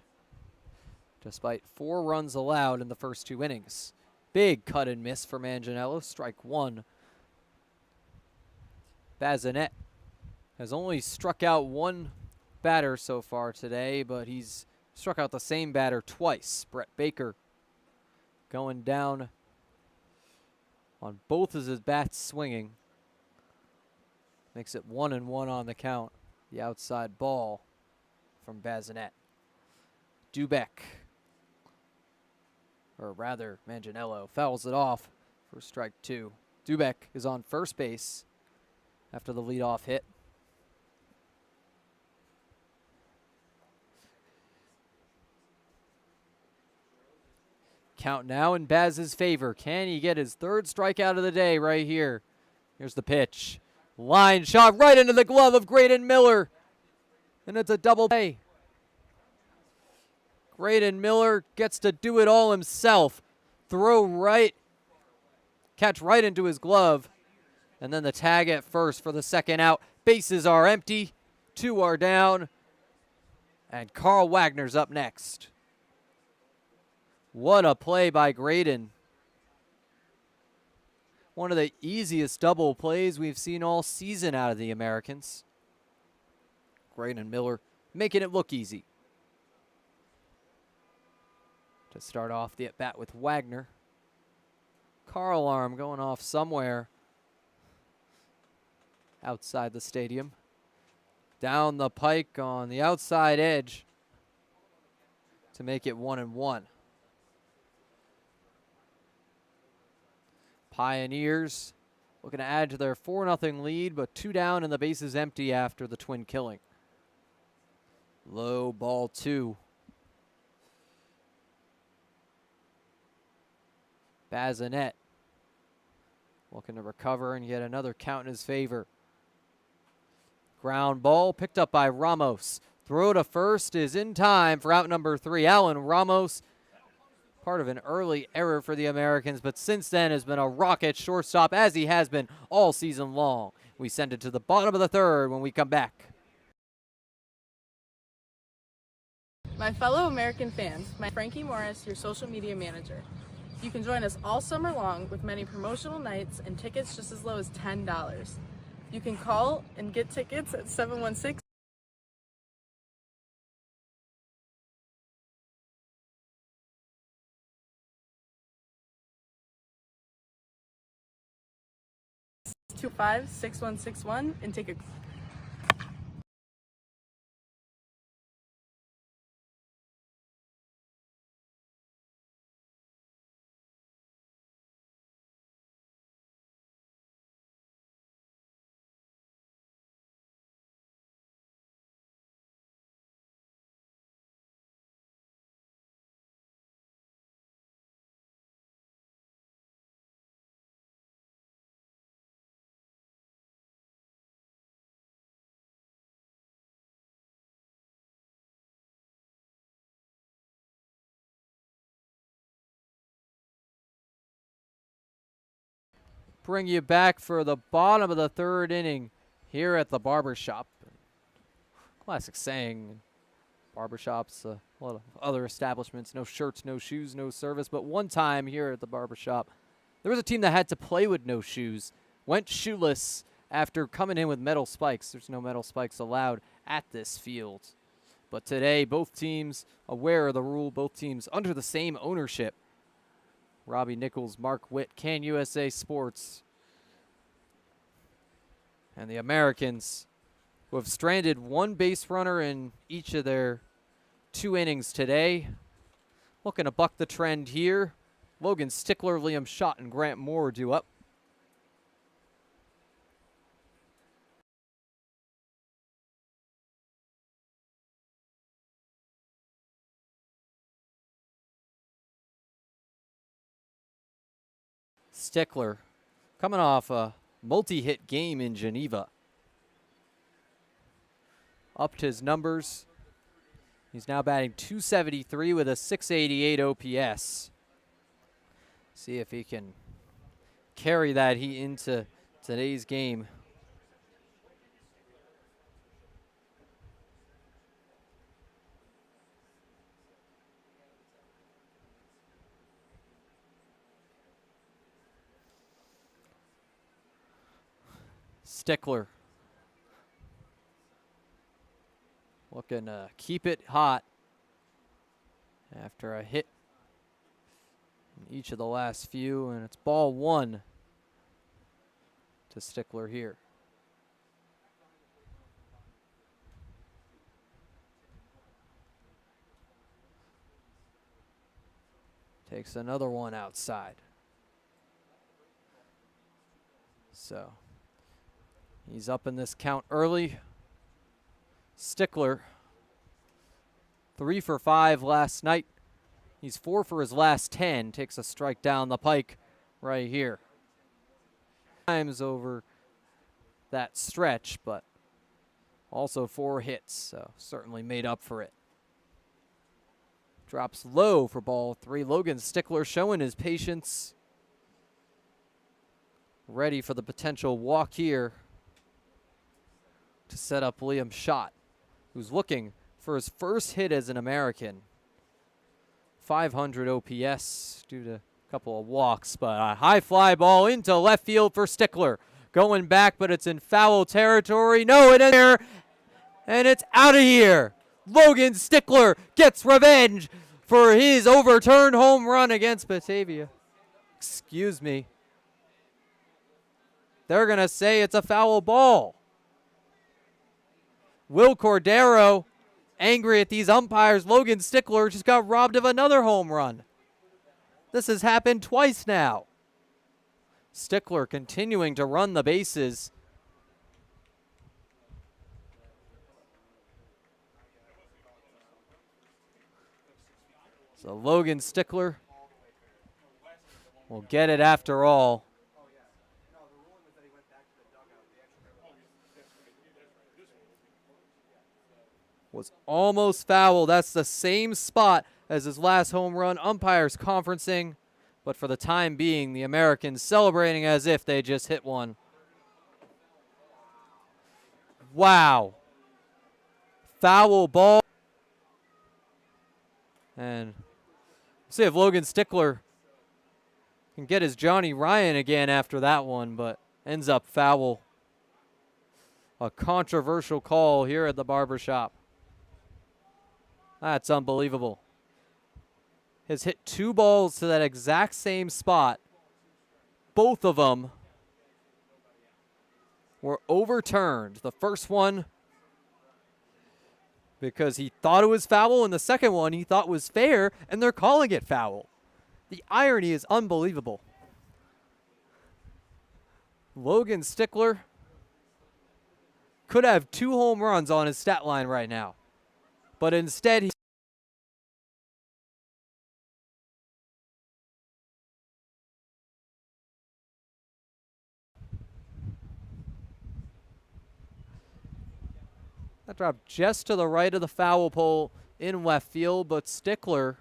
Despite 4 runs allowed in the first 2 innings. Big cut and miss for Manganiello, strike 1. Bazinet has only struck out 1 batter so far today, but he's struck out the same batter twice. Brett Baker going down on both of his bats swinging. Makes it 1-1 on the count. The outside ball from Bazinet. Dubek, or rather Manganiello, fouls it off for strike 2. Dubek is on first base after the leadoff hit. Count now in Baz's favor. Can he get his 3rd strikeout of the day right here? Here's the pitch. Line shot right into the glove of Graydon Miller. And it's a double play. Graydon Miller gets to do it all himself. Throw right, catch right into his glove. And then the tag at first for the second out. Bases are empty. 2 are down. And Carl Wagner's up next. What a play by Graydon. One of the easiest double plays we've seen all season out of the Americans. Graydon Miller making it look easy. To start off the at-bat with Wagner. Car alarm going off somewhere outside the stadium. Down the pike on the outside edge to make it 1-1. Pioneers looking to add to their 4-0 lead, but 2 down and the bases empty after the twin killing. Low ball 2. Bazinet looking to recover and get another count in his favor. Ground ball picked up by Ramos. Throw to first is in time for out number 3. Alan Ramos, part of an early error for the Americans, but since then has been a rocket shortstop, as he has been all season long. We send it to the bottom of the 3rd when we come back. My fellow American fans, my Frankie Morris, your social media manager. You can join us all summer long with many promotional nights and tickets just as low as $10. You can call and get tickets at 716 225-6161 and take a bring you back for the bottom of the 3rd inning here at the barbershop. Classic saying, barbershops, a lot of other establishments, no shirts, no shoes, no service. But one time here at the barbershop, there was a team that had to play with no shoes, went shoeless after coming in with metal spikes. There's no metal spikes allowed at this field. But today, both teams aware of the rule, both teams under the same ownership. Robbie Nichols, Mark Witt, Can USA Sports. And the Americans, who have stranded 1 base runner in each of their 2 innings today, looking to buck the trend here Logan Stickler, Liam Schott, and Grant Moore due up. Stickler coming off a multi-hit game in Geneva. Upped his numbers. He's now batting .273 with a .688 OPS. See if he can carry that heat into today's game. Stickler looking to keep it hot after a hit in each of the last few, and it's ball one to Stickler here. Takes another one outside. So he's up in this count early. Stickler, 3 for 5 last night. He's 4 for his last 10. Takes a strike down the pike right here. Times over that stretch, but also 4 hits, so certainly made up for it. Drops low for ball 3. Logan Stickler showing his patience. Ready for the potential walk here to set up Liam Schott, who's looking for his first hit as an American. 500 OPS due to a couple of walks, but a high fly ball into left field for Stickler. Going back, but it's in foul territory. No, it is there, and it's out of here. Logan Stickler gets revenge for his overturned home run against Batavia. Excuse me. They're going to say it's a foul ball. Will Cordero angry at these umpires. Logan Stickler just got robbed of another home run. This has happened twice now. Stickler continuing to run the bases. So Logan Stickler will get it after all. Was almost foul. That's the same spot as his last home run. Umpires conferencing, but for the time being, the Americans celebrating as if they just hit one. Wow. Foul ball. And see if Logan Stickler can get his Johnny Ryan again after that one, but ends up foul. A controversial call here at the barbershop. That's unbelievable. Has hit 2 balls to that exact same spot. Both of them were overturned. The first one because he thought it was foul, and the second one he thought was fair, and they're calling it foul. The irony is unbelievable. Logan Stickler could have 2 home runs on his stat line right now, but instead he that dropped just to the right of the foul pole in left field, but Stickler,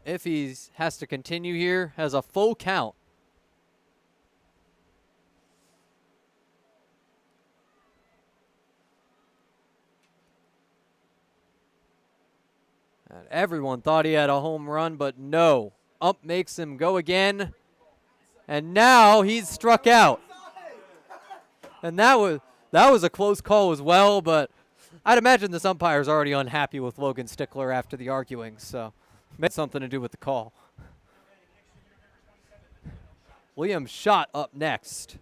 if he has to continue here, has a full count. And everyone thought he had a home run, but no. Ump makes him go again. And now he's struck out. And that was a close call as well, but I'd imagine this umpire's already unhappy with Logan Stickler after the arguing, so it had something to do with the call. Liam Schott up next.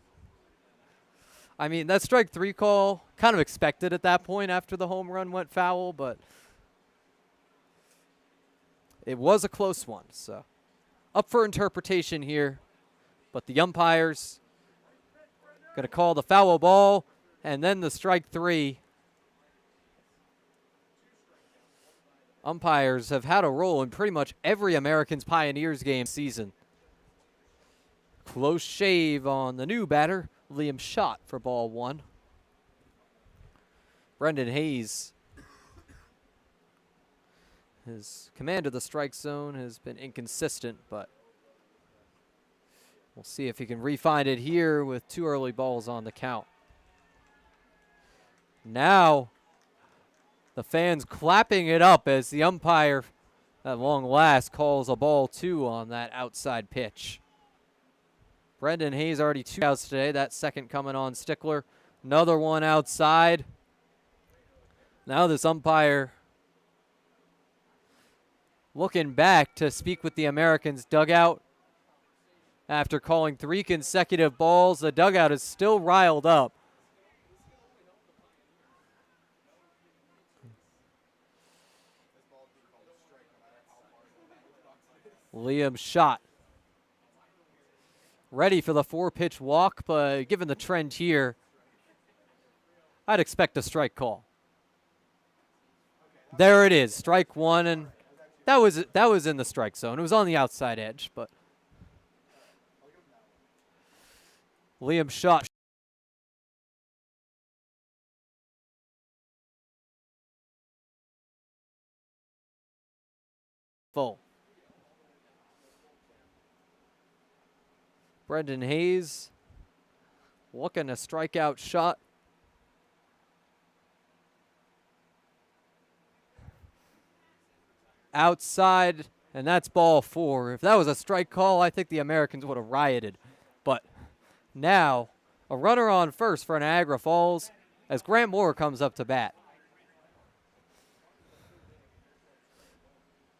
I mean, that strike 3 call, kind of expected at that point after the home run went foul, but it was a close one. So up for interpretation here. But the umpires going to call the foul ball and then the strike three. Umpires have had a role in pretty much every Americans Pioneers game season. Close shave on the new batter, Liam Schott, for ball one. Brendan Hayes, his command of the strike zone has been inconsistent, but we'll see if he can refine it here with 2 early balls on the count. Now, the fans clapping it up as the umpire, at long last, calls a ball 2 on that outside pitch. Brendan Hayes already 2 outs today. That second coming on Stickler. Another one outside. Now this umpire looking back to speak with the Americans' dugout. After calling 3 consecutive balls, the dugout is still riled up. Liam Schott ready for the 4-pitch walk, but given the trend here, I'd expect a strike call. There it is, strike 1, and that was in the strike zone. It was on the outside edge, but Liam Schott full. Brendan Hayes looking to strike out Schott. Outside, and that's ball 4. If that was a strike call, I think the Americans would have rioted. But now, a runner on first for Niagara Falls as Grant Moore comes up to bat.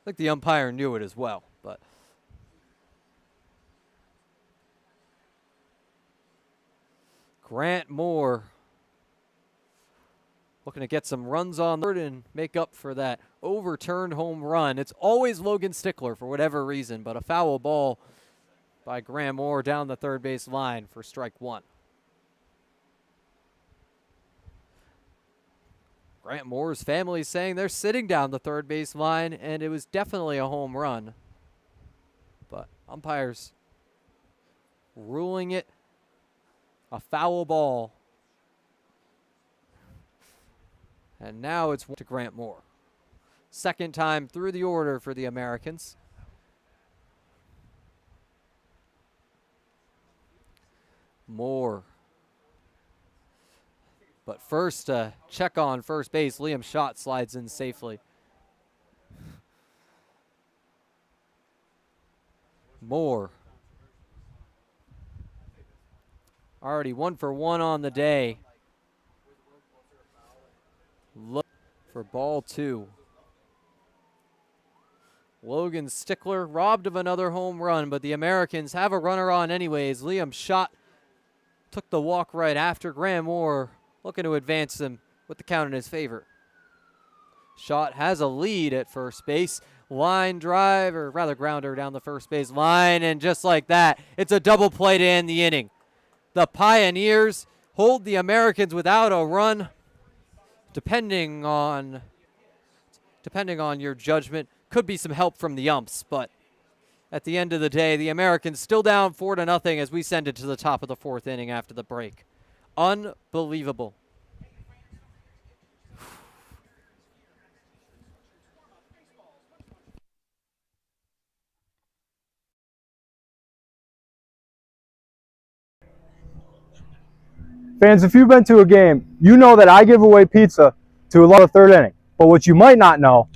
I think the umpire knew it as well, but Grant Moore looking to get some runs on third and make up for that overturned home run. It's always Logan Stickler for whatever reason, but a foul ball by Grant Moore down the third base line for strike 1. Grant Moore's family saying they're sitting down the third base line, and it was definitely a home run. But umpires ruling it a foul ball. And now it's to Grant Moore. Second time through the order for the Americans. Moore. But first, check on first base. Liam Schott slides in safely. Moore. Already 1 for 1 on the day. Look for ball 2. Logan Stickler robbed of another home run, but the Americans have a runner on anyways. Liam Schott took the walk right after. Grant Moore looking to advance them with the count in his favor. Schott has a lead at first base. Line drive, or rather grounder down the first base line, and just like that, it's a double play to end the inning. The Pioneers hold the Americans without a run. Depending on your judgment, could be some help from the umps, but at the end of the day, the Americans still down 4-0 as we send it to the top of the 4th inning after the break. Unbelievable. Fans, if you've been to a game, you know that I give away pizza to a lot of third inning. But what you might not know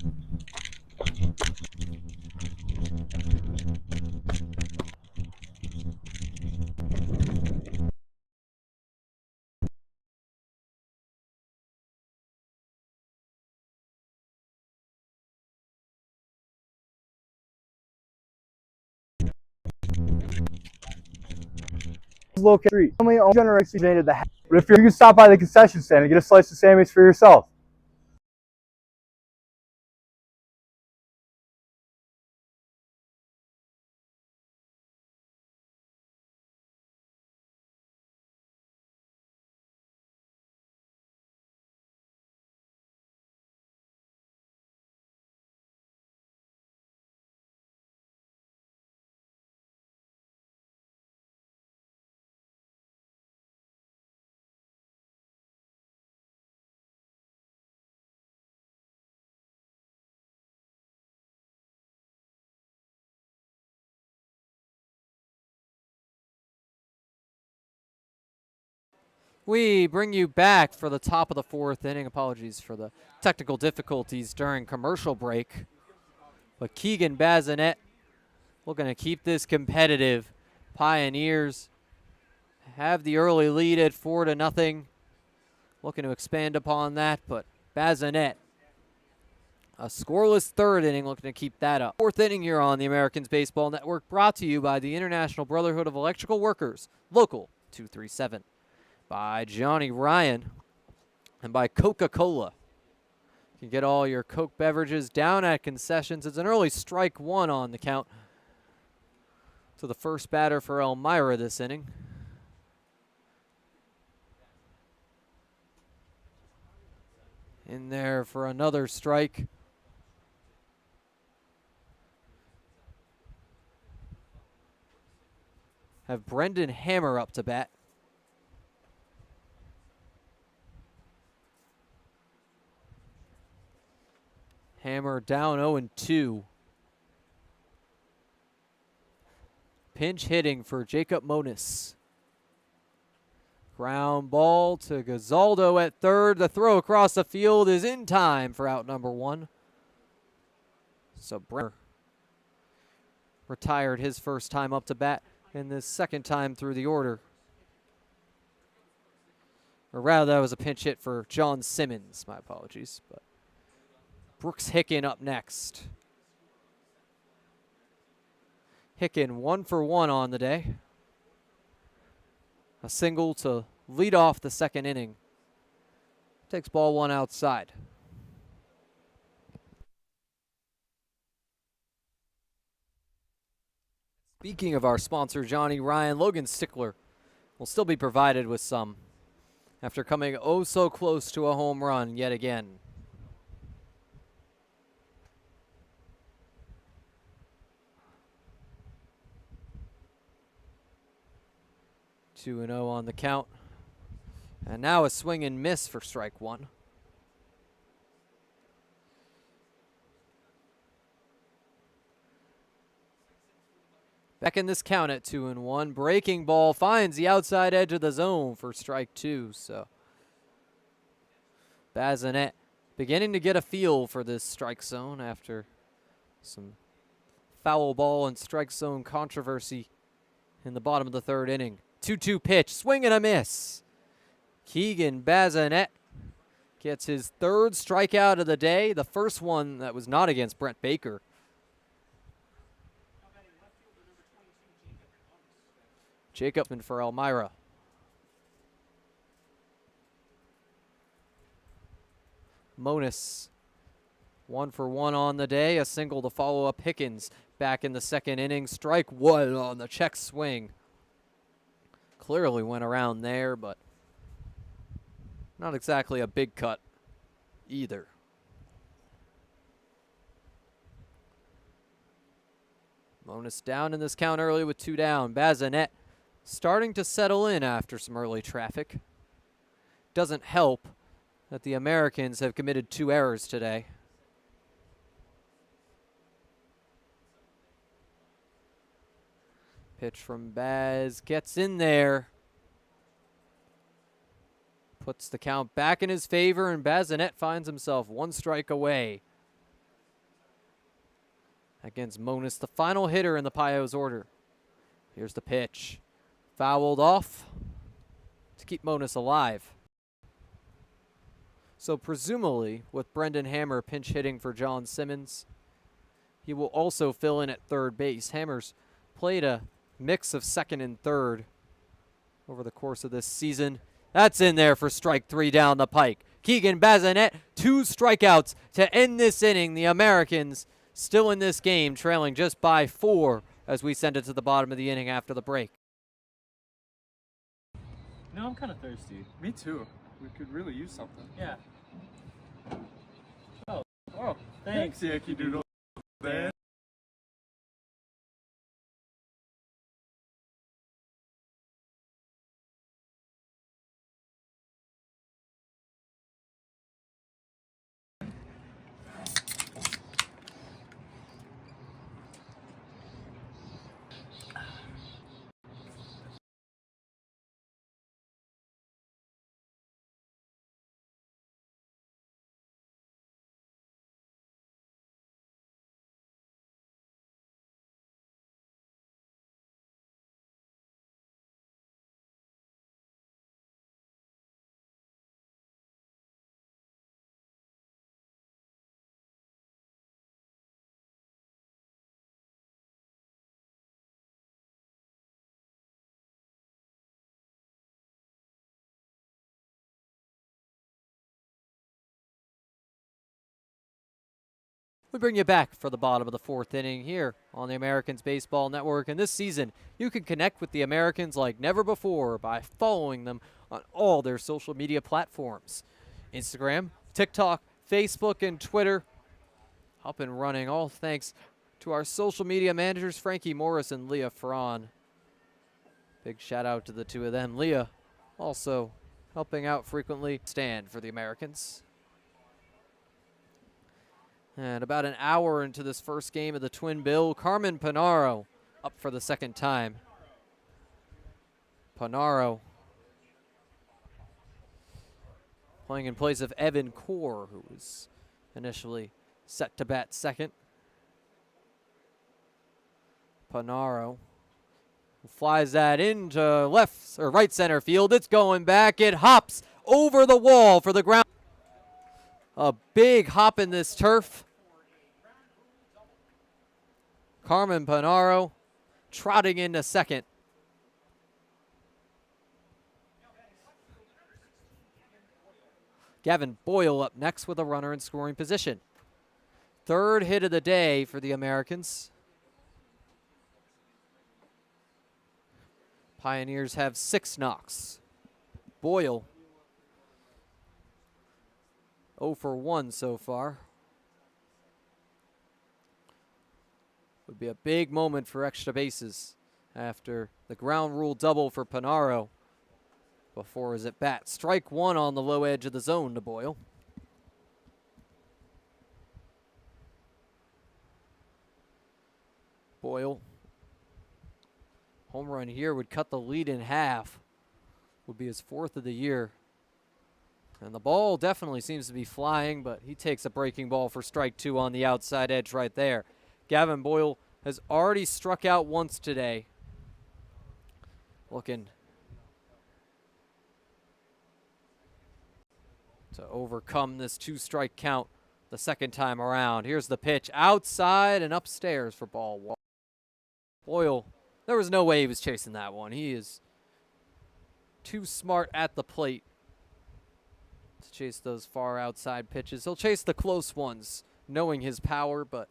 is located family owned generation donated the half. But if you can stop by the concession stand and get a slice of Sammy's for yourself. We bring you back for the top of the fourth inning. Apologies for the technical difficulties during commercial break. But Keegan Bazinet looking to keep this competitive. Pioneers have the early lead at 4-0. Looking to expand upon that, but Bazinet, a scoreless third inning, looking to keep that up. Fourth inning here on the Americans Baseball Network, brought to you by the International Brotherhood of Electrical Workers, Local 237, by Johnny Ryan, and by Coca-Cola. You can get all your Coke beverages down at concessions. It's an early strike one on the count to the first batter for Elmira this inning. In there for another strike. Have Brendan Hammer up to bat. Hammer down 0-2. Pinch hitting for Jacob Monis. Ground ball to Gazaldo at third. The throw across the field is in time for out number one. So Brenner retired his first time up to bat and the second time through the order. Or rather, that was a pinch hit for John Simmons. My apologies. But Brooks Hicken up next. Hicken 1 for 1 on the day. A single to lead off the second inning. Takes ball one outside. Speaking of our sponsor, Johnny Ryan, Logan Stickler will still be provided with some after coming oh so close to a home run yet again. 2-0 on the count. And now a swing and miss for strike one. Back in this count at 2-1. Breaking ball finds the outside edge of the zone for strike two. So Bazinet beginning to get a feel for this strike zone after some foul ball and strike zone controversy in the bottom of the third inning. 2-2 pitch, swing and a miss. Keegan Bazinet gets his third strikeout of the day, the first one that was not against Brent Baker. Jacobman for Elmira. Monis 1 for 1 on the day, a single to follow up Hickens back in the second inning. Strike one on the check swing. Clearly went around there, but not exactly a big cut either. Monis down in this count early with 2 down. Bazinet starting to settle in after some early traffic. Doesn't help that the Americans have committed 2 errors today. Pitch from Baz, gets in there. Puts the count back in his favor, and Bazinet finds himself 1 strike away against Monis, the final hitter in the Pios order. Here's the pitch. Fouled off to keep Monis alive. So presumably, with Brendan Hammer pinch hitting for John Simmons, he will also fill in at third base. Hammer's played a mix of second and third over the course of this season. That's in there for strike 3 down the pike. Keegan Bazinet, 2 strikeouts to end this inning. The Americans still in this game, trailing just by 4 as we send it to the bottom of the inning after the break. No, I'm kind of thirsty. Me too. We could really use something. Yeah. Oh, thanks, Yankee Doodle. We bring you back for the bottom of the fourth inning here on the Americans Baseball Network. And this season, you can connect with the Americans like never before by following them on all their social media platforms. Instagram, TikTok, Facebook, and Twitter. Up and running, all thanks to our social media managers, Frankie Morris and Leah Ferran. Big shout out to the two of them. Leah also helping out frequently. Stand for the Americans. And about an hour into this first game of the Twin Bill, Carmen Panaro up for the second time. Panaro playing in place of Evan Core, who was initially set to bat second. Panaro flies that into left or right center field. It's going back. It hops over the wall for the ground. A big hop in this turf. Carmen Panaro trotting into second. Gavin Boyle up next with a runner in scoring position. Third hit of the day for the Americans. Pioneers have 6 knocks. Boyle 0 for 1 so far. Would be a big moment for extra bases after the ground rule double for Panaro before his at bat. Strike 1 on the low edge of the zone to Boyle. Boyle. Home run here would cut the lead in half. Would be his 4th of the year. And the ball definitely seems to be flying, but he takes a breaking ball for strike 2 on the outside edge right there. Gavin Boyle has already struck out once today. Looking to overcome this 2-strike count the second time around. Here's the pitch outside and upstairs for ball 1. Boyle, there was no way he was chasing that one. He is too smart at the plate to chase those far outside pitches. He'll chase the close ones, knowing his power, but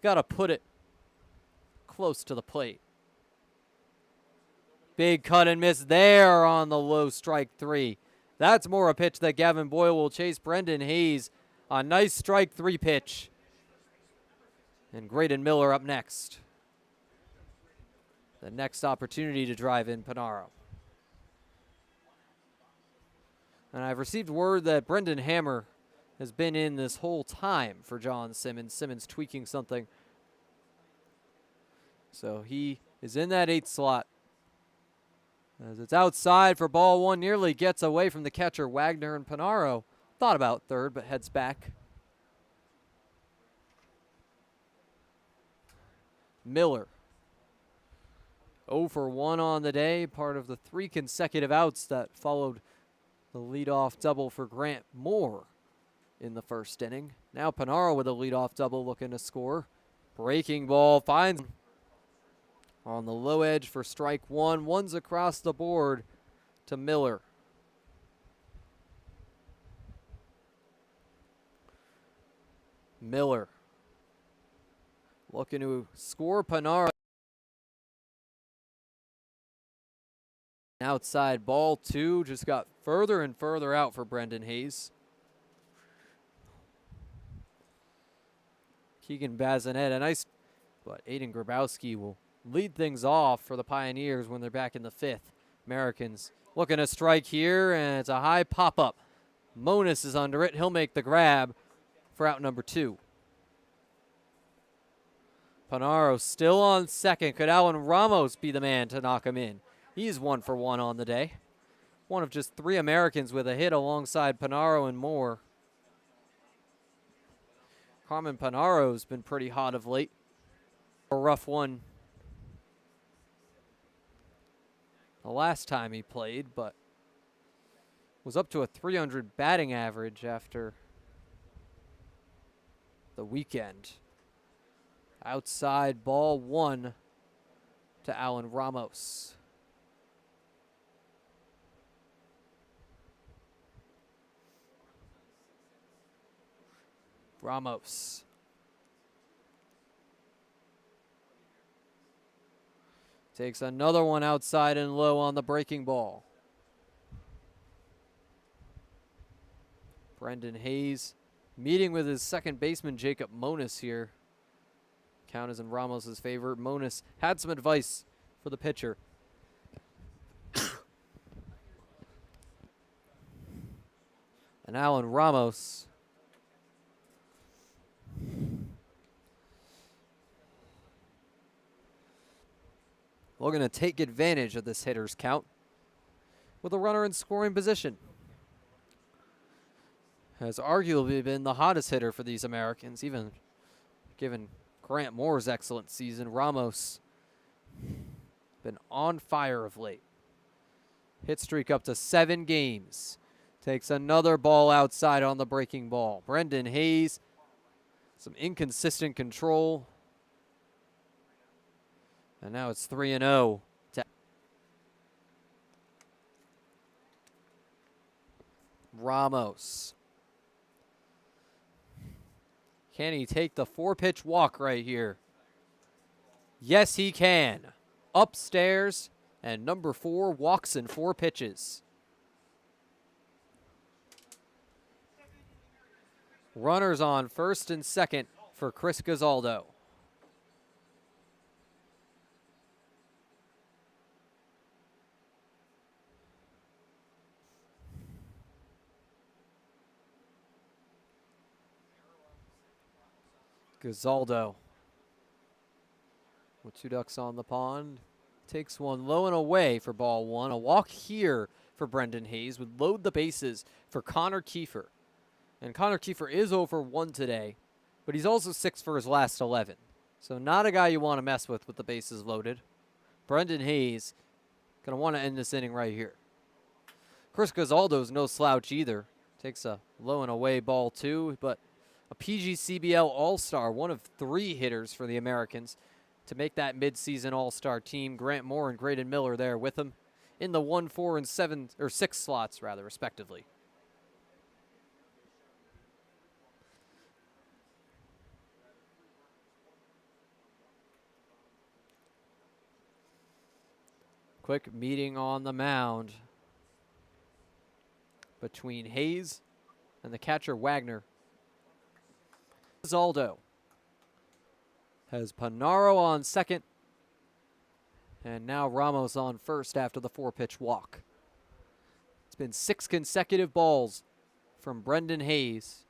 got to put it close to the plate. Big cut and miss there on the low strike 3. That's more a pitch that Gavin Boyle will chase. Brendan Hayes, a nice strike 3 pitch. And Graydon Miller up next. The next opportunity to drive in Panaro. And I've received word that Brendan Hammer has been in this whole time for John Simmons. Simmons tweaking something. So he is in that 8th slot. As it's outside for ball 1, nearly gets away from the catcher, Wagner, and Panaro thought about third, but heads back. Miller 0 for 1 on the day, part of the 3 consecutive outs that followed the leadoff double for Grant Moore in the first inning. Now Panaro with a leadoff double looking to score. Breaking ball finds on the low edge for strike 1. One's across the board to Miller. Miller looking to score. Panaro. Outside ball 2 just got further and further out for Brendan Hayes. Keegan Bazinet, a nice, but Aiden Grabowski will lead things off for the Pioneers when they're back in the 5th. Americans looking to strike here, and it's a high pop-up. Monis is under it. He'll make the grab for out number 2. Panaro still on second. Could Alan Ramos be the man to knock him in? He's 1 for 1 on the day. One of just 3 Americans with a hit alongside Panaro and Moore. Carmen Panaro's been pretty hot of late. A rough one the last time he played, but was up to a 300 batting average after the weekend. Outside ball 1 to Alan Ramos. Ramos Takes another one outside and low on the breaking ball. Brendan Hayes meeting with his second baseman, Jacob Monis here. Count is in Ramos' favor. Monis had some advice for the pitcher. And Alan Ramos looking to take advantage of this hitter's count with a runner in scoring position. Has arguably been the hottest hitter for these Americans, even given Grant Moore's excellent season. Ramos been on fire of late. Hit streak up to 7 games. Takes another ball outside on the breaking ball. Brendan Hayes, some inconsistent control. And now it's 3-0. Ramos. Can he take the 4-pitch walk right here? Yes, he can. Upstairs, and number 4 walks in 4 pitches. Runners on first and second for Chris Gazaldo. Gazaldo with 2 ducks on the pond. Takes one low and away for ball 1. A walk here for Brendan Hayes would load the bases for Connor Kiefer. And Connor Kiefer is over 1 today, but he's also 6 for his last 11. So not a guy you want to mess with the bases loaded. Brendan Hayes going to want to end this inning right here. Chris Gazaldo's no slouch either. Takes a low and away ball 2, but a PGCBL All-Star, one of 3 hitters for the Americans to make that midseason All-Star team. Grant Moore and Graydon Miller there with him in the 1, 4, and 7 or 6 slots rather, respectively. Quick meeting on the mound between Hayes and the catcher Wagner. Gazaldo has Panaro on second, and now Ramos on first after the 4-pitch walk. It's been 6 consecutive balls from Brendan Hayes.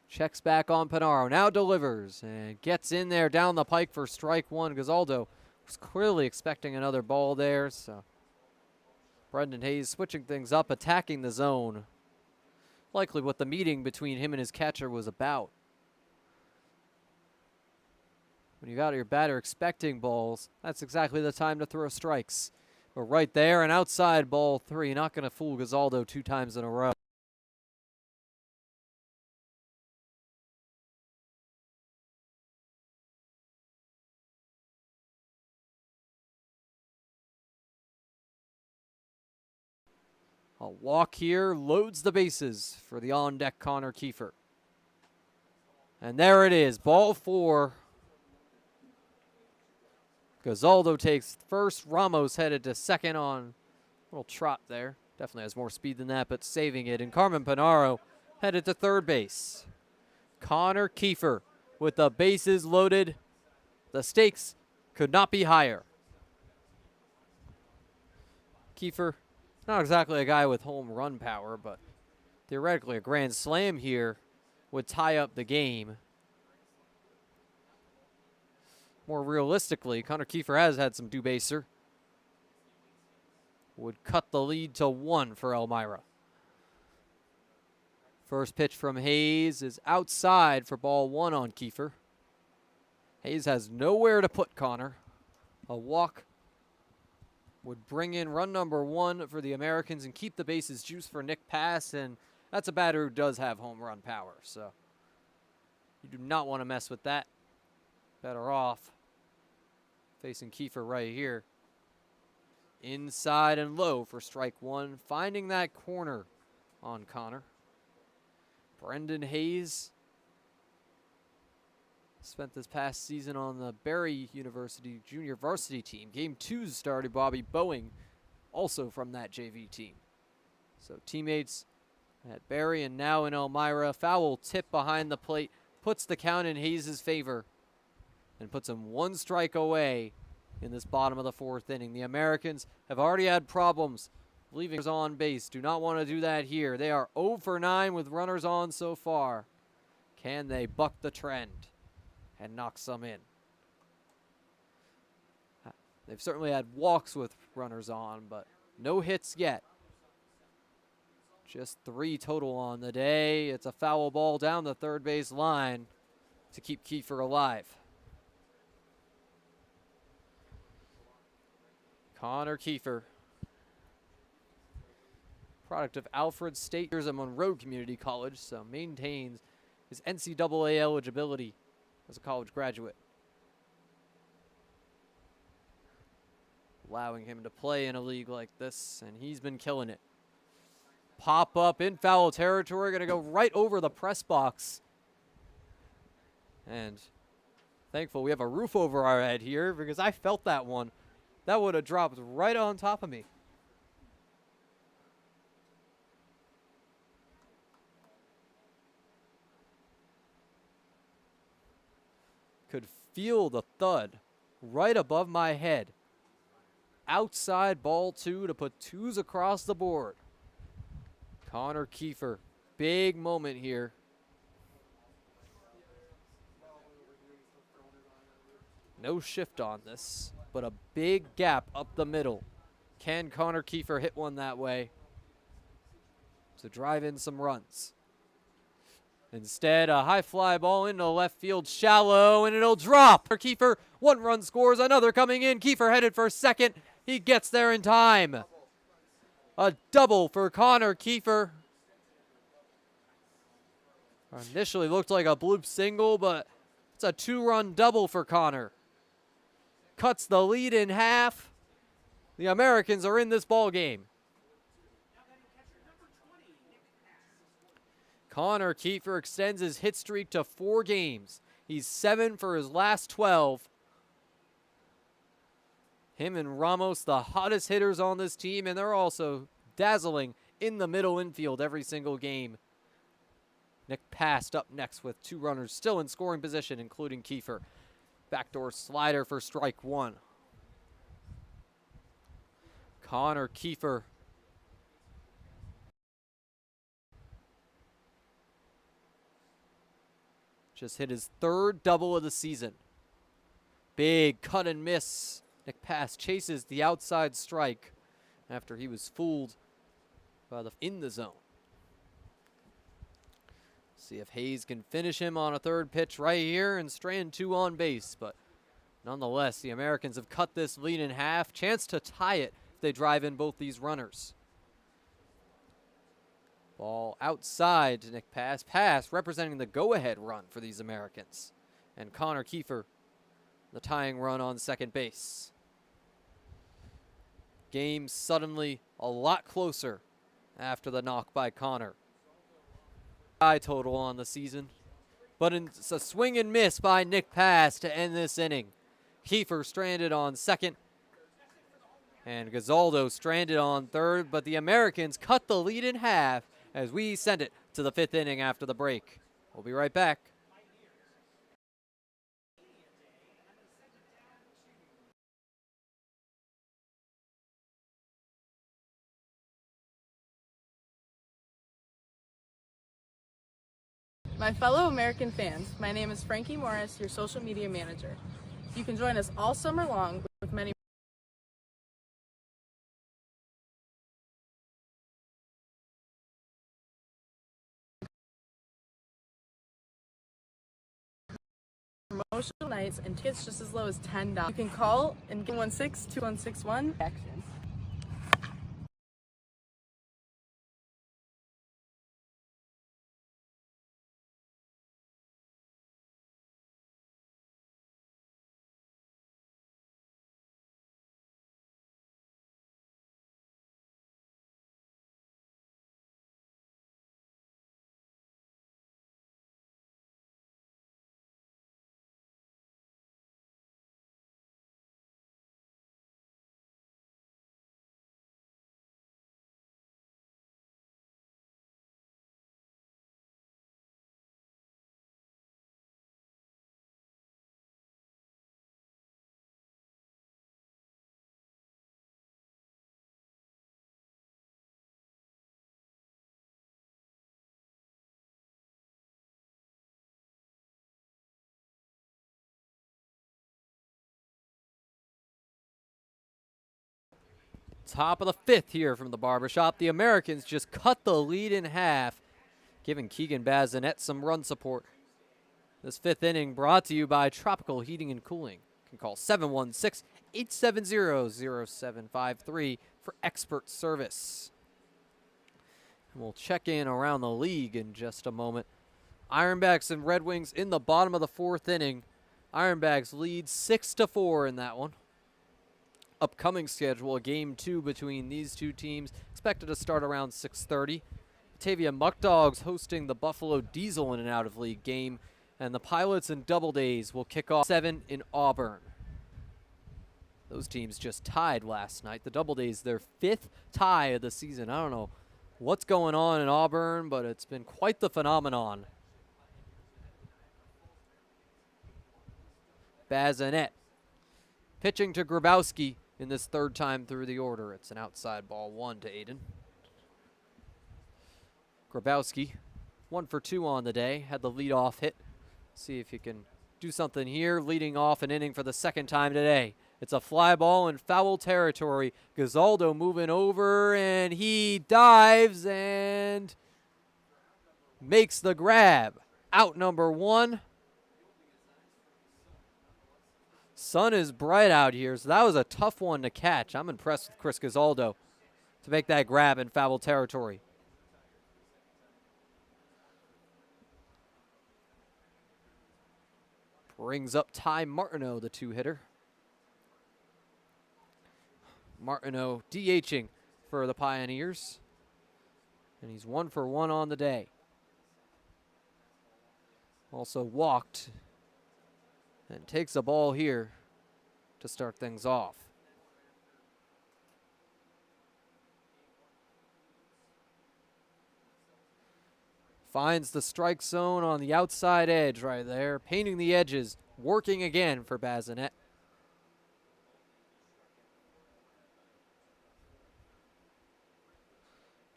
Checks back on Panaro, now delivers and gets in there down the pike for strike 1. Gazaldo was clearly expecting another ball there, so Brendan Hayes switching things up, attacking the zone. Likely what the meeting between him and his catcher was about. When you got your batter expecting balls, that's exactly the time to throw strikes. But right there, an outside ball 3, not going to fool Gazaldo 2 times in a row. A walk here loads the bases for the on-deck Connor Kiefer. And there it is, ball 4. Gazaldo takes first. Ramos headed to second on a little trot there. Definitely has more speed than that, but saving it. And Carmen Panaro headed to third base. Connor Kiefer with the bases loaded. The stakes could not be higher. Kiefer, not exactly a guy with home run power, but theoretically a grand slam here would tie up the game. More realistically, Connor Kiefer has had some do-baser. Would cut the lead to 1 for Elmira. First pitch from Hayes is outside for ball 1 on Kiefer. Hayes has nowhere to put Connor. A walk would bring in run number 1 for the Americans and keep the bases juice for Nick Pass, and that's a batter who does have home run power, so you do not want to mess with that. Better off facing Kiefer right here. Inside and low for strike 1, finding that corner on Connor. Brendan Hayes Spent this past season on the Barry University junior varsity team. Game 2 started Bobby Boeing, also from that JV team. So teammates at Barry and now in Elmira. Foul tip behind the plate puts the count in Hayes' favor and puts him one strike away in this bottom of the 4th inning. The Americans have already had problems leaving runners on base. Do not want to do that here. They are 0 for 9 with runners on so far. Can they buck the trend and knock some in? They've certainly had walks with runners on, but no hits yet. Just 3 total on the day. It's a foul ball down the third base line to keep Kiefer alive. Connor Kiefer, product of Alfred State at Monroe Community College, so maintains his NCAA eligibility as a college graduate, allowing him to play in a league like this, and he's been killing it. Pop up in foul territory, gonna go right over the press box. And thankful we have a roof over our head here because I felt that one. That would have dropped right on top of me. Could feel the thud right above my head. Outside ball 2 to put 2s across the board. Connor Kiefer, big moment here. No shift on this, but a big gap up the middle. Can Connor Kiefer hit one that way to drive in some runs? Instead, a high fly ball into left field, shallow, and it'll drop. Kiefer, 1 run scores, another coming in. Kiefer headed for second. He gets there in time. A double for Connor Kiefer. Initially looked like a bloop single, but it's a 2-run double for Connor. Cuts the lead in half. The Americans are in this ball game. Connor Kiefer extends his hit streak to 4 games. He's 7 for his last 12. Him and Ramos, the hottest hitters on this team, and they're also dazzling in the middle infield every single game. Nick passed up next with 2 runners still in scoring position, including Kiefer. Backdoor slider for strike 1. Connor Kiefer. Just hit his 3rd double of the season. Big cut and miss. Nick Pass chases the outside strike after he was fooled by in the zone. See if Hayes can finish him on a 3rd pitch right here and strand 2 on base. But nonetheless, the Americans have cut this lead in half. Chance to tie it if they drive in both these runners. Ball outside to Nick Pass. Pass representing the go-ahead run for these Americans. And Connor Kiefer, the tying run on second base. Game suddenly a lot closer after the knock by Connor. High total on the season, but it's a swing and miss by Nick Pass to end this inning. Kiefer stranded on second, and Gazaldo stranded on third, but the Americans cut the lead in half as we send it to the 5th inning after the break. We'll be right back. My fellow American fans, my name is Frankie Morris, your social media manager. You can join us all summer long with many promotional nights and tickets just as low as $10. You can call and get 116-2161 action. Top of the fifth here from the barbershop. The Americans just cut the lead in half, giving Keegan Bazinet some run support. This fifth inning brought to you by Tropical Heating and Cooling. You can call 716-870-0753 for expert service. And we'll check in around the league in just a moment. Ironbacks and Red Wings in the bottom of the fourth inning. Ironbacks lead 6-4 in that one. Upcoming schedule, game 2 between these two teams, expected to start around 6:30. Batavia Muckdogs hosting the Buffalo Diesel in an out-of-league game, and the Pilots and Doubledays will kick off 7 in Auburn. Those teams just tied last night. The Doubledays, their 5th tie of the season. I don't know what's going on in Auburn, but it's been quite the phenomenon. Bazinet pitching to Grabowski in this third time through the order. It's an outside ball, 1 to Aiden. Grabowski, 1 for 2 on the day, had the leadoff hit. See if he can do something here, leading off an inning for the second time today. It's a fly ball in foul territory. Gazaldo moving over, and he dives and makes the grab. Out number 1. Sun is bright out here, so that was a tough one to catch. I'm impressed with Chris Gazaldo to make that grab in foul territory. Brings up Ty Martineau, the 2-hitter. Martineau DHing for the Pioneers, and he's 1 for 1 on the day. Also walked and takes a ball here to start things off. Finds the strike zone on the outside edge right there, painting the edges, working again for Bazinet.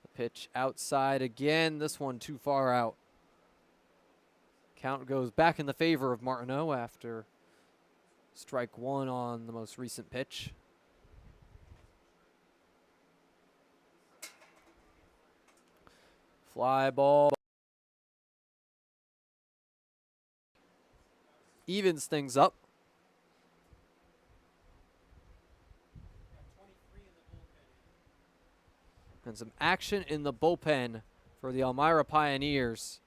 The pitch outside again, this one too far out. Count goes back in the favor of Martineau after strike 1 on the most recent pitch. Fly ball. Evens things up. And some action in the bullpen for the Elmira Pioneers.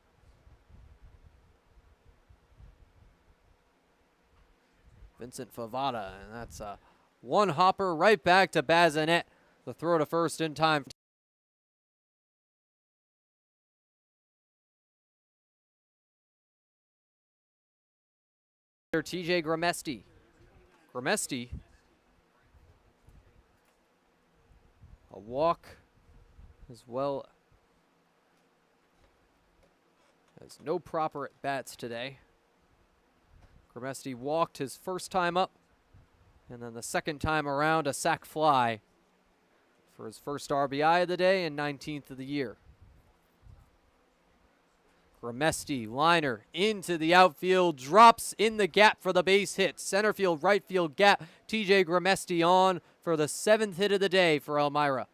Vincent Favada, and that's a one hopper right back to Bazinet. The throw to first in time. TJ Gramesti. Gramesti, a walk as well as no proper at bats today. Gramesti walked his first time up, and then the second time around a sac fly for his first RBI of the day and 19th of the year. Gramesti, liner into the outfield, drops in the gap for the base hit. Center field, right field gap. TJ Gramesti on for the 7th hit of the day for Elmira.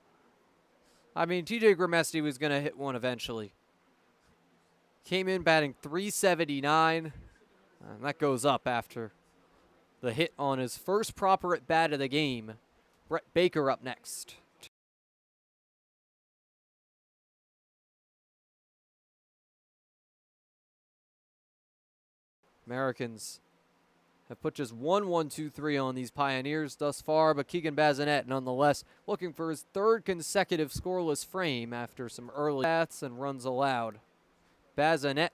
I mean, TJ Gramesti was going to hit one eventually. Came in batting .379. And that goes up after the hit on his first proper at bat of the game. Brett Baker up next. Americans have put just 1-1-2-3 on these Pioneers thus far, but Keegan Bazinet nonetheless looking for his 3rd consecutive scoreless frame after some early bats and runs allowed. Bazinet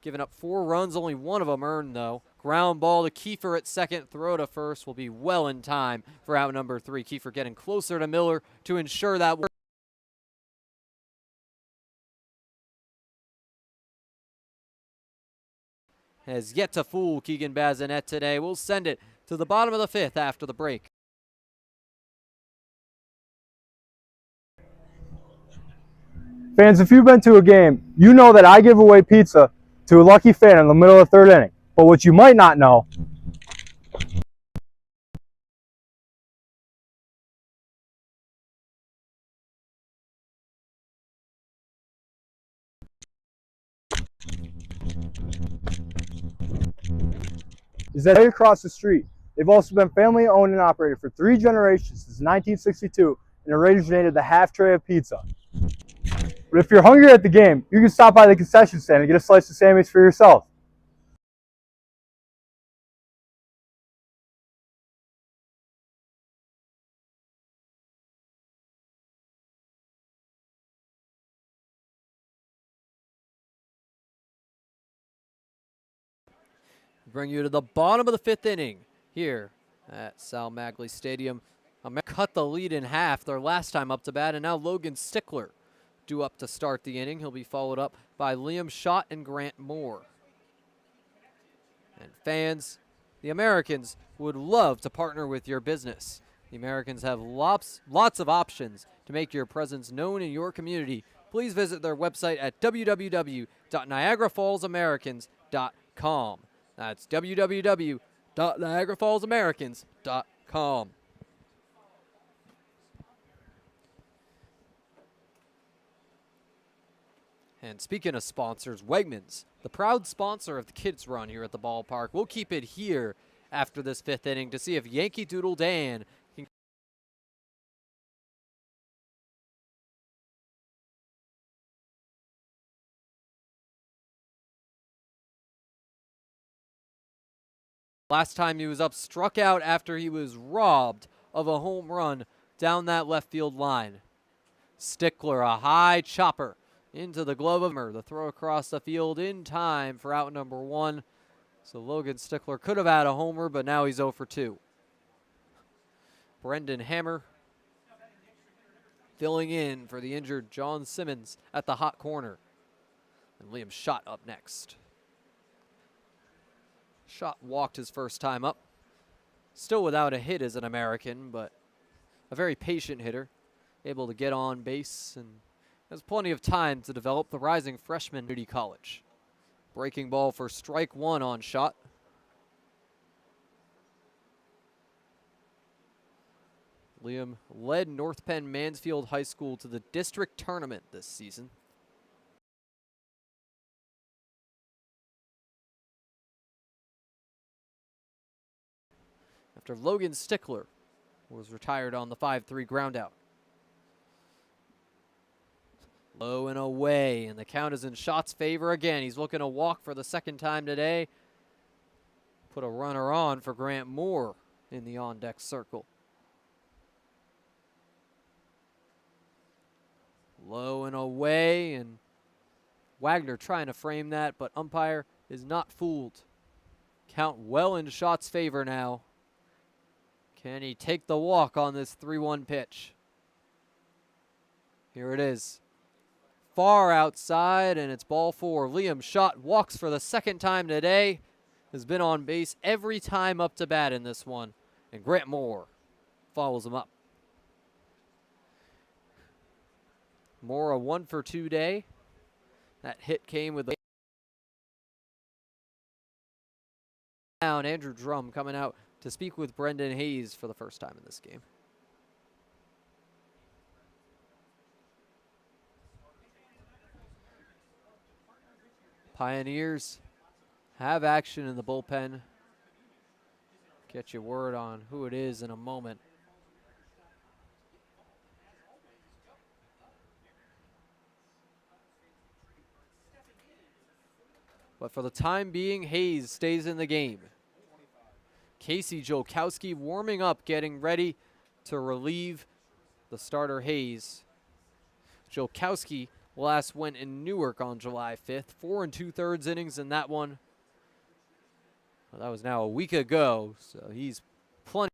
giving up 4 runs, only 1 of them earned though. Ground ball to Kiefer at second, throw to first will be well in time for out number 3. Kiefer getting closer to Miller to ensure that has yet to fool Keegan Bazinet today. We'll send it to the bottom of the 5th after the break. Fans, if you've been to a game, you know that I give away pizza to a lucky fan in the middle of the 3rd inning. But what you might not know is that right across the street. They've also been family owned and operated for 3 generations since 1962 and originated the half tray of pizza. But if you're hungry at the game, you can stop by the concession stand and get a slice of Sammy's for yourself. Bring you to the bottom of the 5th inning here at Sal Magley Stadium. America cut the lead in half their last time up to bat, and now Logan Stickler due up to start the inning. He'll be followed up by Liam Schott and Grant Moore. And fans, the Americans would love to partner with your business. The Americans have lots of options to make your presence known in your community. Please visit their website at www.niagarafallsamericans.com. That's www.niagarafallsamericans.com. And speaking of sponsors, Wegmans, the proud sponsor of the kids' run here at the ballpark. We'll keep it here after this 5th inning to see if Yankee Doodle Dan can last time he was up, struck out after he was robbed of a home run down that left field line. Stickler, a high chopper into the glove of Elmira. The throw across the field in time for out number 1. So Logan Stickler could have had a homer, but now he's 0 for 2. Brendan Hammer filling in for the injured John Simmons at the hot corner. And Liam Schott up next. Schott walked his first time up. Still without a hit as an American, but a very patient hitter. Able to get on base and has plenty of time to develop the rising freshman at Moody College. Breaking ball for strike 1 on Schott. Liam led North Penn Mansfield High School to the district tournament this season. After Logan Stickler was retired on the 5-3 groundout. Low and away, and the count is in Schott's favor again. He's looking to walk for the second time today. Put a runner on for Grant Moore in the on-deck circle. Low and away, and Wagner trying to frame that, but umpire is not fooled. Count well in Schott's favor now. Can he take the walk on this 3-1 pitch? Here it is. Far outside, and it's ball 4. Liam Schott walks for the second time today. Has been on base every time up to bat in this one. And Grant Moore follows him up. Moore a 1 for 2 day. That hit came with the down. Andrew Drum coming out to speak with Brendan Hayes for the first time in this game. Pioneers have action in the bullpen. Get you word on who it is in a moment. But for the time being, Hayes stays in the game. Casey Jolkowski warming up, getting ready to relieve the starter Hayes. Jolkowski last went in Newark on July 5th. 4 2/3 innings in that one. Well, that was now a week ago, so he's plenty.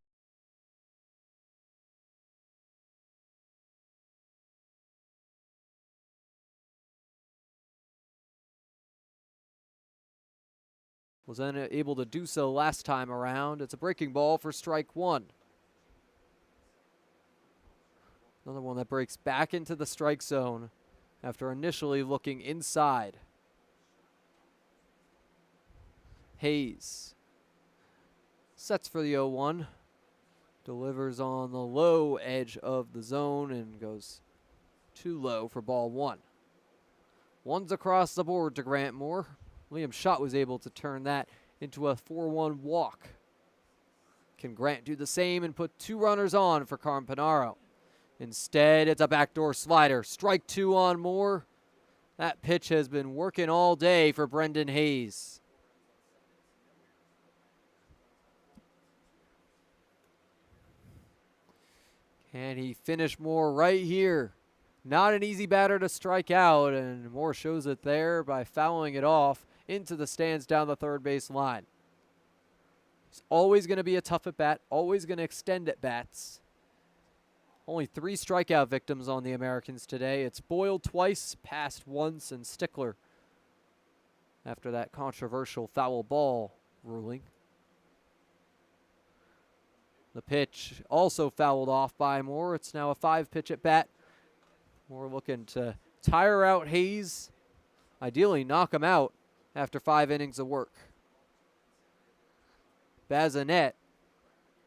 Was unable to do so last time around. It's a breaking ball for strike 1. Another one that breaks back into the strike zone after initially looking inside. Hayes sets for the 0-1. Delivers on the low edge of the zone and goes too low for ball 1. One's across the board to Grant Moore. Liam Schott was able to turn that into a 4-1 walk. Can Grant do the same and put 2 runners on for Carmpanaro? Instead, it's a backdoor slider. Strike 2 on Moore. That pitch has been working all day for Brendan Hayes. Can he finish Moore right here? Not an easy batter to strike out, and Moore shows it there by fouling it off into the stands down the third base line. He's always going to be a tough at bat, always going to extend at bats. Only 3 strikeout victims on the Americans today. It's Boyle twice, passed once, and Stickler after that controversial foul ball ruling. The pitch also fouled off by Moore. It's now a 5-pitch at bat. Moore looking to tire out Hayes, ideally knock him out after 5 innings of work. Bazinet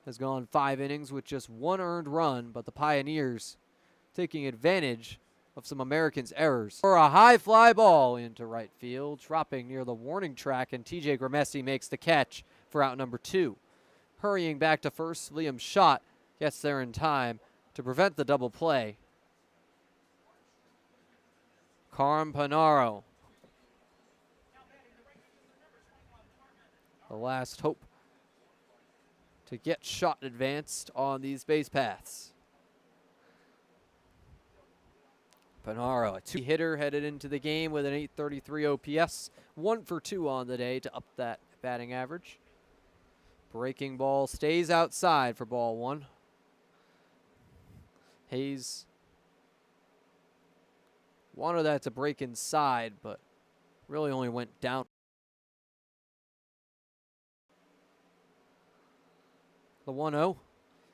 has gone 5 innings with just 1 earned run, but the Pioneers taking advantage of some Americans' errors. For a high fly ball into right field, dropping near the warning track, and TJ Gramessi makes the catch for out number 2. Hurrying back to first, Liam Schott gets there in time to prevent the double play. Carmpanaro, the last hope to get Schott advanced on these base paths. Panaro, a 2-hitter, headed into the game with an 833 OPS, 1 for 2 on the day to up that batting average. Breaking ball stays outside for ball 1. Hayes wanted that to break inside, but really only went down. The 1-0.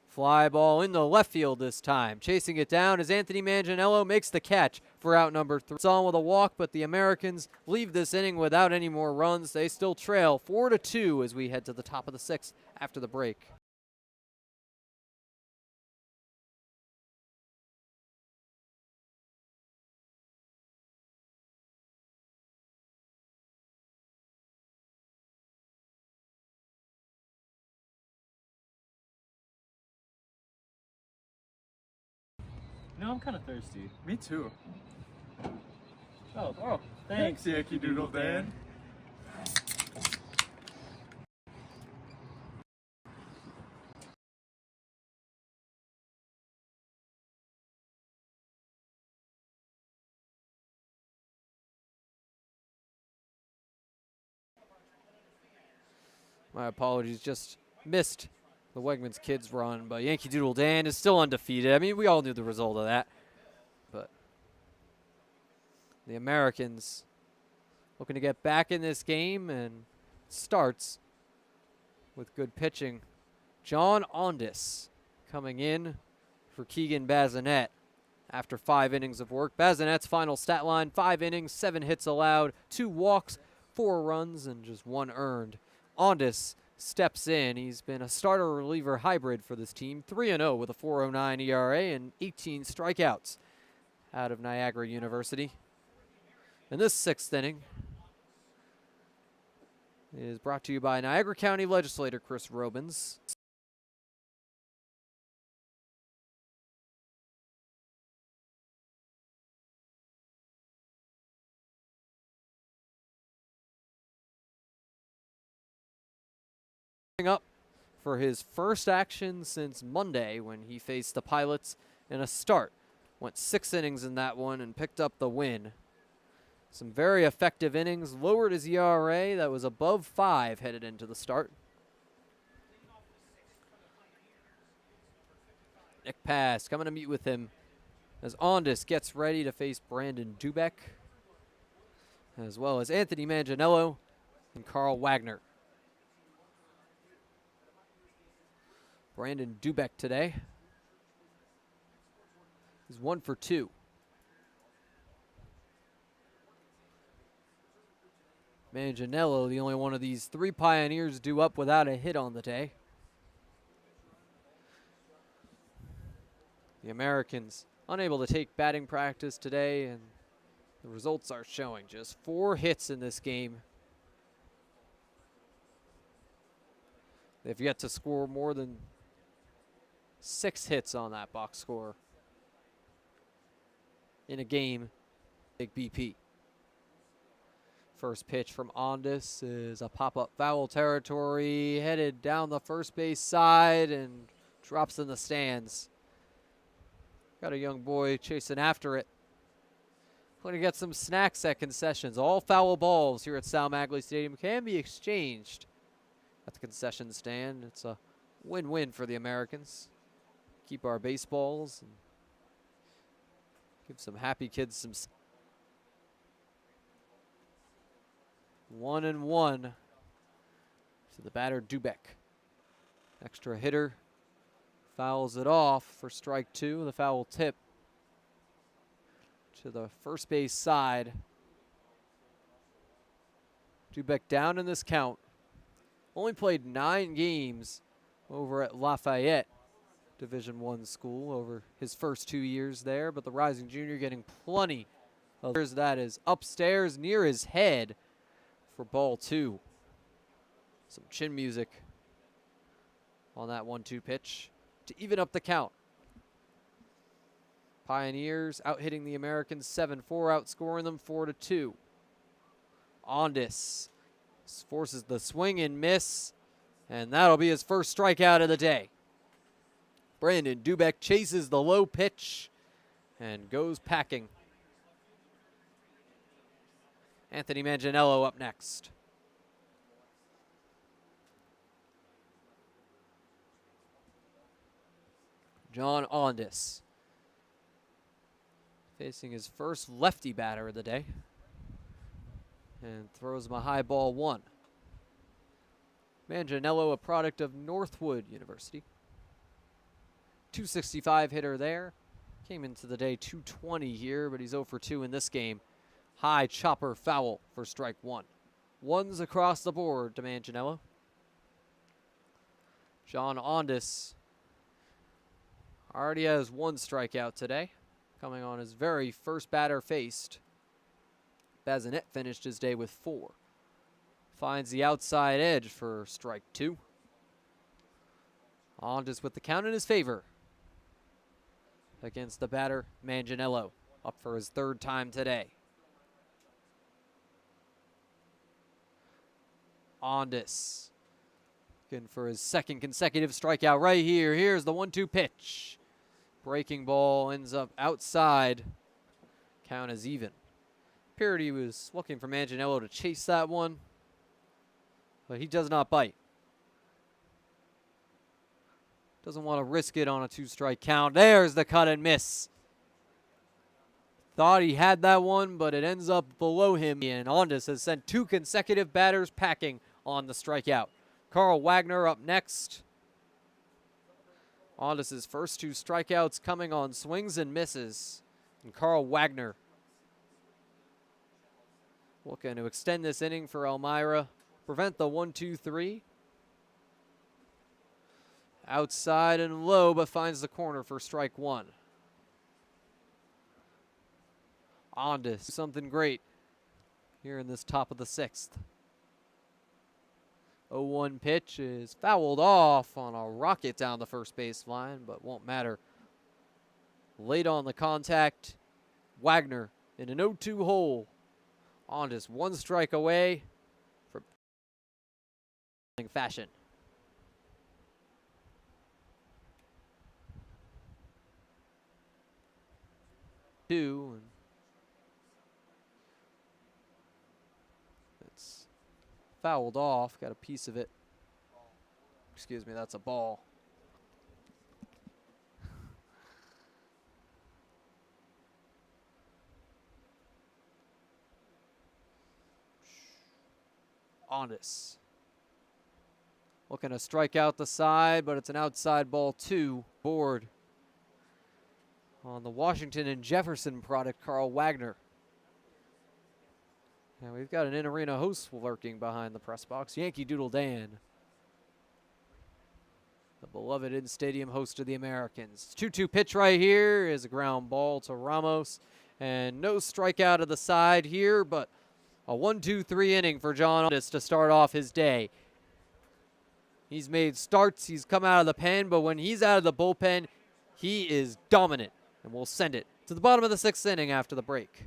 Fly ball in the left field this time. Chasing it down as Anthony Manganiello makes the catch for out number 3. It's on with a walk, but the Americans leave this inning without any more runs. They still trail 4-2 as we head to the top of the 6th after the break. No, I'm kind of thirsty. Me too. Oh, thanks, Yankee Doodle Dan. My apologies, just missed the Wegmans Kids run, but Yankee Doodle Dan is still undefeated. I mean, we all knew the result of that. But the Americans looking to get back in this game, and starts with good pitching. John Ondis coming in for Keegan Bazinet after 5 innings of work. Bazinet's final stat line, 5 innings, 7 hits allowed, 2 walks, 4 runs, and just 1 earned. Ondis steps in. He's been a starter-reliever hybrid for this team, 3-0 with a 4.09 ERA and 18 strikeouts out of Niagara University. And this 6th inning is brought to you by Niagara County Legislator Chris Robins. Up for his first action since Monday when he faced the Pilots in a start. Went 6 innings in that one and picked up the win. Some very effective innings, lowered his ERA that was above 5 headed into the start. Nick Pass coming to meet with him as Ondis gets ready to face Brandon Dubeck, as well as Anthony Manganiello and Carl Wagner. Brandon Dubeck today is 1 for 2. Manganiello, the only one of these 3 Pioneers due up without a hit on the day. The Americans unable to take batting practice today, and the results are showing. Just 4 hits in this game They've yet to score more than 6 hits on that box score in a game. Big BP. First pitch from Ondas is a pop-up foul territory, headed down the first base side and drops in the stands. Got a young boy chasing after it. Going to get some snacks at concessions. All foul balls here at Sal Magley Stadium can be exchanged at the concession stand. It's a win-win for the Americans. Keep our baseballs and give some happy kids some. 1-1 to the batter, Dubek. Extra hitter fouls it off for strike 2. The foul tip to the first base side. Dubek down in this count. Only played 9 games over at Lafayette Division I school over his first 2 years there, but the rising junior getting plenty of years. That is upstairs near his head for ball 2. Some chin music on that 1-2 pitch to even up the count. Pioneers out hitting the Americans 7-4, outscoring them 4-2. Ondas forces the swing and miss, and that'll be his first strikeout of the day. Brandon Dubek chases the low pitch and goes packing. Anthony Manganiello up next. John Ondas facing his first lefty batter of the day and throws him a high ball 1. Manganiello, a product of Northwood University. 265 hitter there. Came into the day 220 here, but he's 0 for 2 in this game. High chopper foul for strike 1. Ones across the board to Manganiello. John Ondas already has 1 strikeout today, coming on his very first batter faced. Bazinet finished his day with 4. Finds the outside edge for strike 2. Ondas with the count in his favor against the batter Manganiello, up for his 3rd time today. Ondas looking for his 2nd consecutive strikeout right here. Here's the 1-2 pitch. Breaking ball ends up outside. Count is even. Appeared he was looking for Manganiello to chase that one, but he does not bite. Doesn't want to risk it on a 2-strike count. There's the cut and miss. Thought he had that one, but it ends up below him. And Ondas has sent 2 consecutive batters packing on the strikeout. Carl Wagner up next. Ondas' first 2 strikeouts coming on swings and misses. And Carl Wagner looking to extend this inning for Elmira. Prevent the 1-2-3. Outside and low, but finds the corner for strike 1. Ondas, something great here in this top of the 6th. 0-1 pitch is fouled off on a rocket down the first base line, but won't matter. Late on the contact, Wagner in an 0-2 hole. Ondas 1 strike away from fashion. And it's fouled off. Got a piece of it. Excuse me, that's a ball. Ondas looking to strike out the side, but it's an outside ball 2. Board on the Washington and Jefferson product, Carl Wagner. And we've got an in-arena host lurking behind the press box, Yankee Doodle Dan, the beloved in-stadium host of the Americans. 2-2 pitch right here is a ground ball to Ramos, and no strikeout of the side here, but a 1-2-3 inning for John Ondas to start off his day. He's made starts, he's come out of the pen, but when he's out of the bullpen, he is dominant. And we'll send it to the bottom of the 6th inning after the break.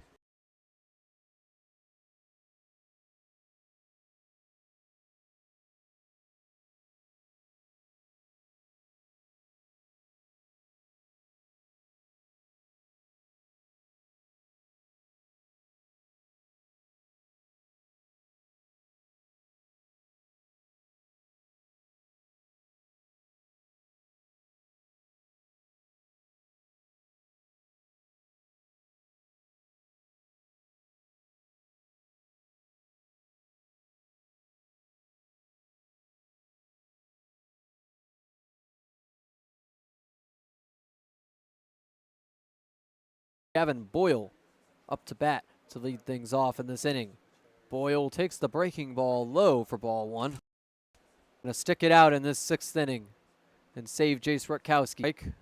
Gavin Boyle up to bat to lead things off in this inning. Boyle takes the breaking ball low for ball 1. Gonna stick it out in this 6th inning and save Jace Rutkowski.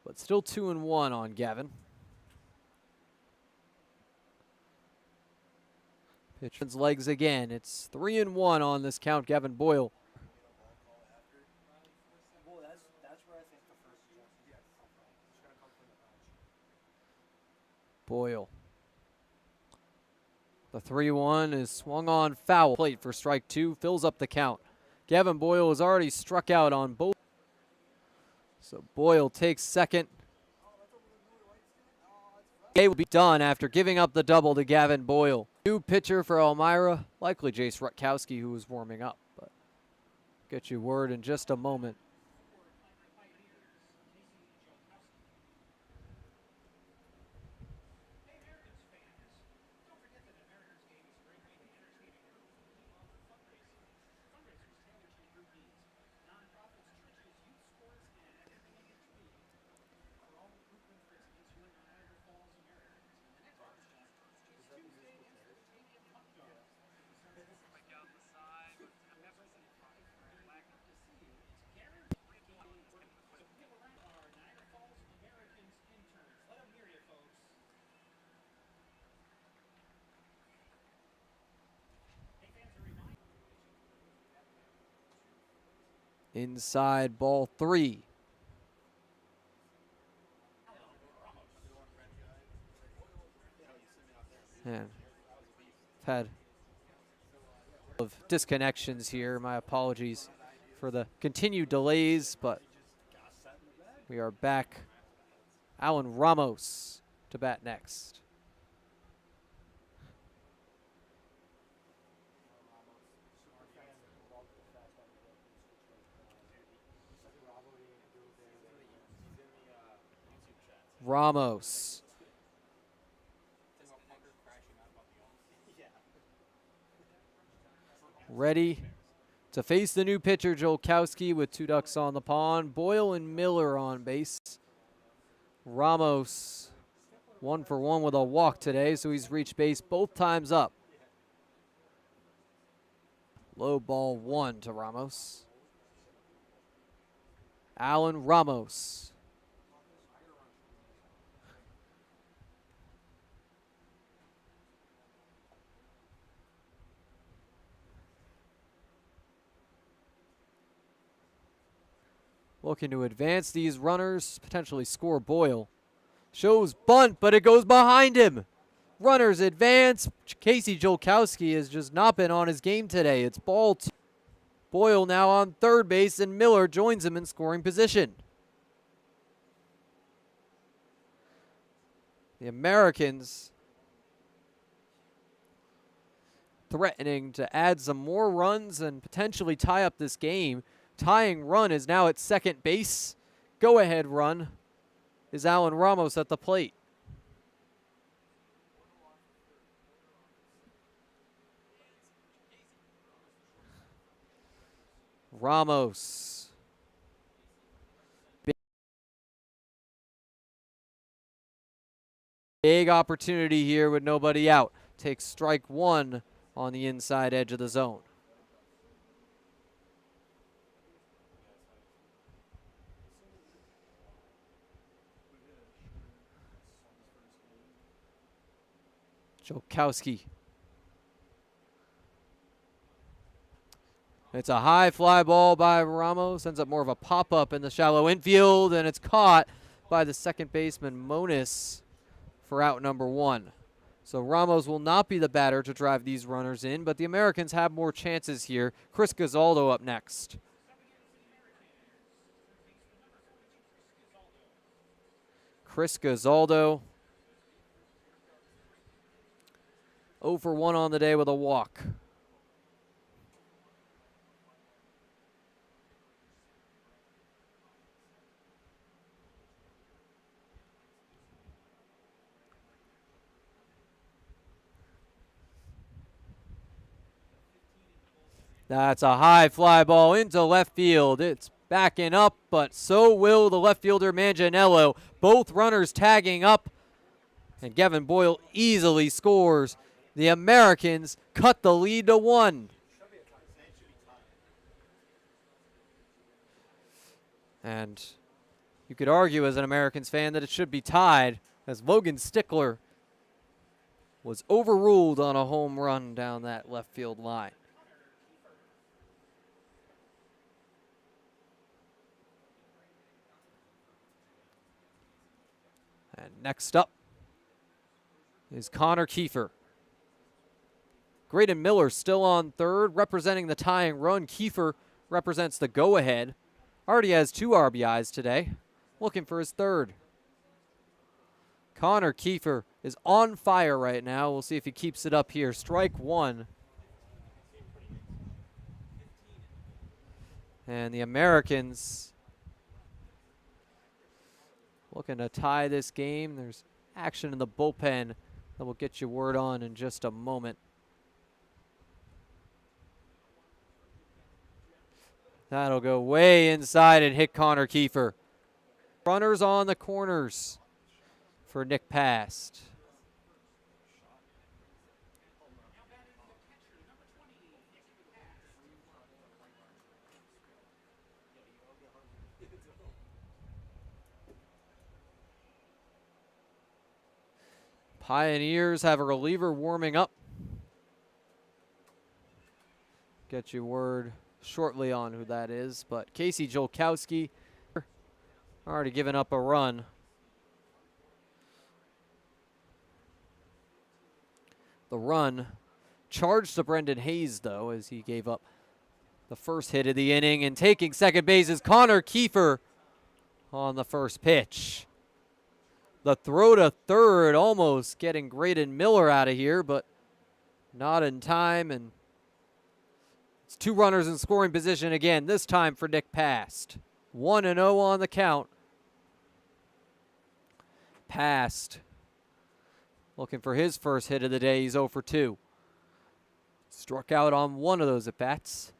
But still 2-1 on Gavin. Pitcher's legs again. It's 3-1 on this count. Gavin Boyle. Boyle. The 3-1 is swung on foul. Plate for strike 2. Fills up the count. Gavin Boyle has already struck out on both. So Boyle takes second. They will be done after giving up the double to Gavin Boyle. New pitcher for Elmira, likely Jace Rutkowski, who was warming up. But get you word in just a moment. Inside ball 3. Man, I've had of disconnections here. My apologies for the continued delays, but we are back. Alan Ramos to bat next. Ramos. Ready to face the new pitcher, Jolkowski, with 2 ducks on the pond. Boyle and Miller on base. Ramos 1 for 1 with a walk today, so he's reached base both times up. Low ball 1 to Ramos. Alan Ramos. Looking to advance these runners, potentially score Boyle. Shows bunt, but it goes behind him. Runners advance. Casey Jolkowski has just not been on his game today. It's ball 2. Boyle now on third base, and Miller joins him in scoring position. The Americans threatening to add some more runs and potentially tie up this game. Tying run is now at second base. Go-ahead run is Alan Ramos at the plate. Ramos. Big opportunity here with nobody out. Takes strike 1 on the inside edge of the zone. Jolkowski It's a high fly ball by Ramos. Ends up more of a pop-up in the shallow infield, and it's caught by the second baseman, Monis, for out number 1. So Ramos will not be the batter to drive these runners in, but the Americans have more chances here. Chris Gazaldo up next. Chris Gazaldo, 0 for 1 on the day with a walk. That's a high fly ball into left field. It's backing up, but so will the left fielder Manganiello. Both runners tagging up, and Gavin Boyle easily scores. The Americans cut the lead to 1. And you could argue as an Americans fan that it should be tied, as Logan Stickler was overruled on a home run down that left field line. And next up is Connor Kiefer. Graydon Miller still on third, representing the tying run. Kiefer represents the go-ahead. Already has 2 RBIs today, looking for his third. Connor Kiefer is on fire right now. We'll see if he keeps it up here. Strike 1. And the Americans looking to tie this game. There's action in the bullpen that we'll get you word on in just a moment. That'll go way inside and hit Connor Kiefer. Runners on the corners for Nick Past. Pioneers have a reliever warming up. Get you word shortly on who that is, but Casey Jolkowski already given up a run. The run charged to Brendan Hayes, though, as he gave up the first hit of the inning, and taking second base is Connor Kiefer on the first pitch. The throw to third, almost getting Graydon Miller out of here, but not in time. And it's 2 runners in scoring position again, this time for Nick Past. 1-0 on the count. Past looking for his first hit of the day. He's 0 for 2. Struck out on 1 of those at-bats.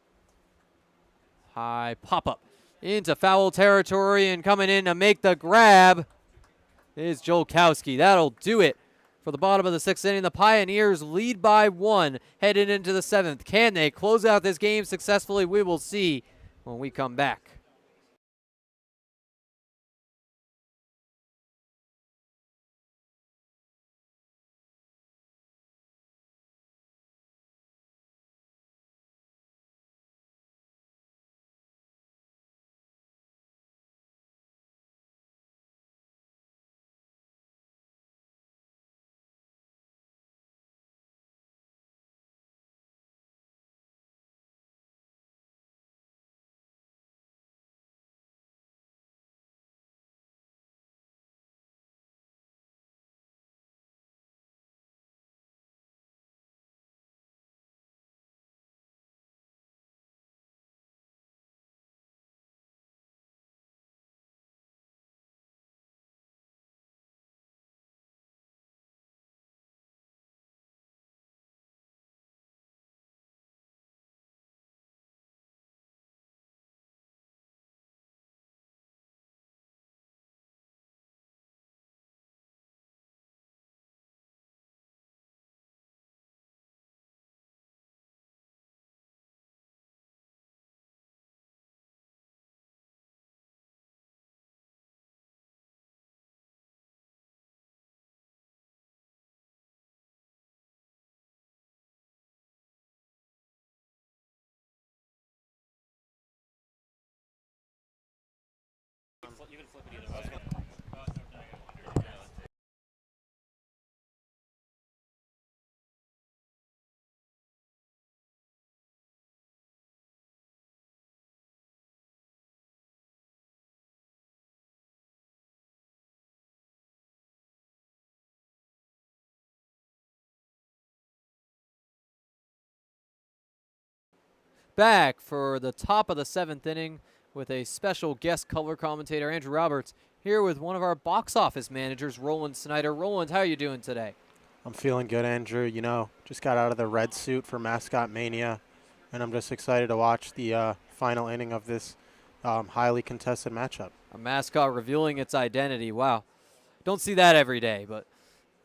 High pop-up into foul territory, and coming in to make the grab is Jolkowski. That'll do it for the bottom of the 6th inning. The Pioneers lead by 1 headed into the 7th. Can they close out this game successfully? We will see when we come back. Back for the top of the 7th inning with a special guest color commentator, Andrew Roberts, here with one of our box office managers, Roland Snyder. Roland, how are you doing today? I'm feeling good, Andrew. You know, just got out of the red suit for Mascot Mania, and I'm just excited to watch the final inning of this highly contested matchup. A mascot revealing its identity. Wow. Don't see that every day, but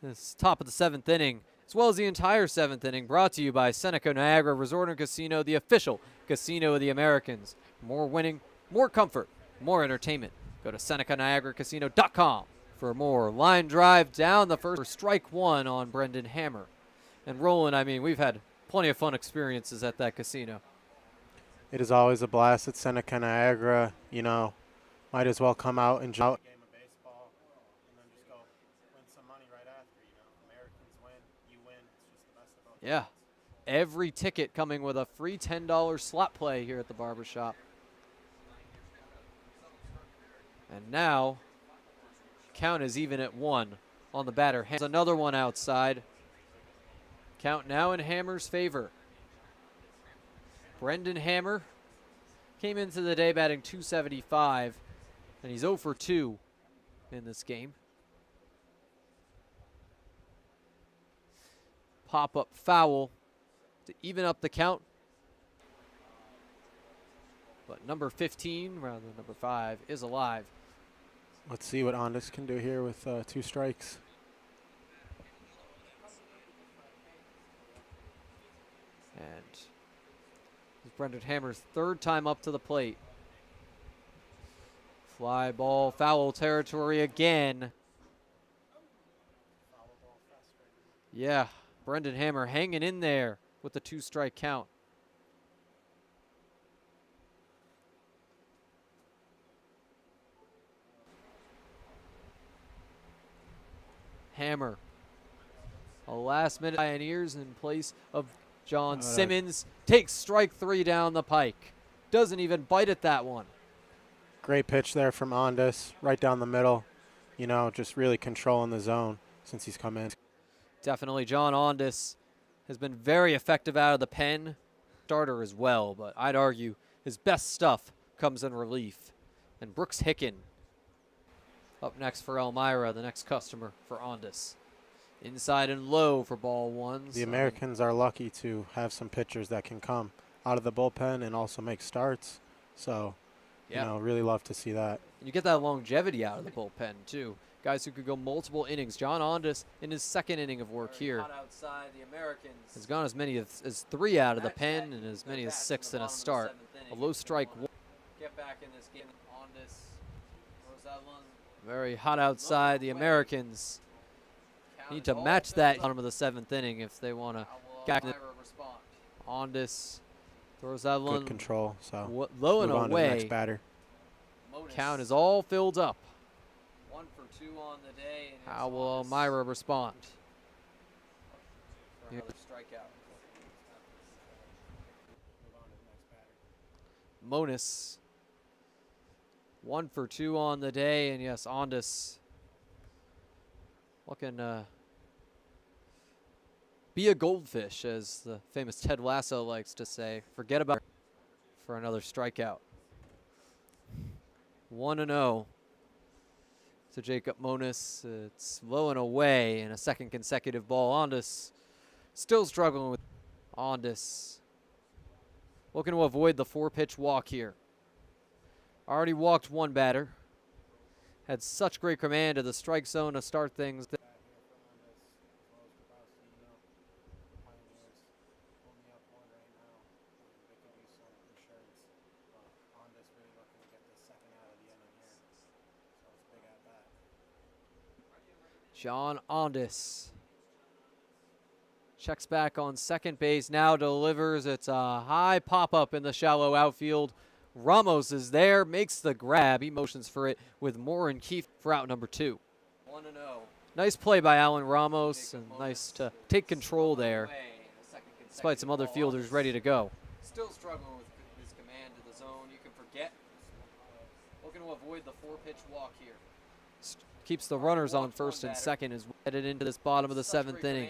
this top of the 7th inning, as well as the entire 7th inning, brought to you by Seneca Niagara Resort and Casino, the official casino of the Americans. More winning, more comfort, more entertainment. Go to SenecaNiagaraCasino.com for more. Line drive down the first for strike one on Brendan Hammer. And Roland, I mean, we've had plenty of fun experiences at that casino. It is always a blast at Seneca Niagara. You know, might as well come out and enjoy a game of baseball and then just go win some money right after. You know, Americans win, you win. It's just the best of both. Yeah. Every ticket coming with a free $10 slot play here at the barbershop. And now, count is even at 1 on the batter. Another one outside. Count now in Hammer's favor. Brendan Hammer came into the day batting .275, and he's 0 for 2 in this game. Pop-up foul to even up the count. But number 15, rather than number 5, is alive. Let's see what Ondas can do here with 2 strikes. And this is Brendan Hammer's 3rd time up to the plate. Fly ball, foul territory again. Yeah, Brendan Hammer hanging in there with the 2-strike count. Hammer, a last-minute Pioneers in place of John Simmons, takes strike 3 down the pike. Doesn't even bite at that one. Great pitch there from Ondas, right down the middle. You know, just really controlling the zone since he's come in. Definitely John Ondas has been very effective out of the pen. Starter as well, but I'd argue his best stuff comes in relief. And Brooks Hicken up next for Elmira, the next customer for Ondas. Inside and low for ball 1. The Americans are lucky to have some pitchers that can come out of the bullpen and also make starts. So, yeah, you know, really love to see that. And you get that longevity out of the bullpen, too. Guys who could go multiple innings. John Ondas, in his 2nd inning of work here, outside the Americans. has gone as many as 3 out of the pen and as many as 6 in a start. A low strike 1. Get back in this game. Ondas throws that one. Very hot outside. The Americans need to match that bottom of the 7th inning if they want to get Ondas throws that one. Good control. So low and move on to the away. next batter. Count is all filled up. 1 for 2 on the day. And How will Elmira respond? for another strikeout. Monis 1 for 2 on the day, and yes, Ondas looking be a goldfish, as the famous Ted Lasso likes to say. Forget about it for another strikeout. 1-0 to Jacob Monis. It's low and away, and a 2nd consecutive ball. Ondas still struggling with Ondas. Looking to avoid the 4-pitch walk here. Already walked 1 batter. Had such great command of the strike zone to start things. John Ondas checks back on 2nd base, now delivers. It's a high pop-up in the shallow outfield Ramos is there, makes the grab. He motions for it with Moore and Keefe for out number 2. 1-0. Nice play by Alan Ramos, and nice to take control there, despite some other fielders ready to go. Still struggling with his command to the zone. You can forget. Looking to avoid the 4-pitch walk here. Keeps the runners on first and second as we headed into this bottom of the 7th inning.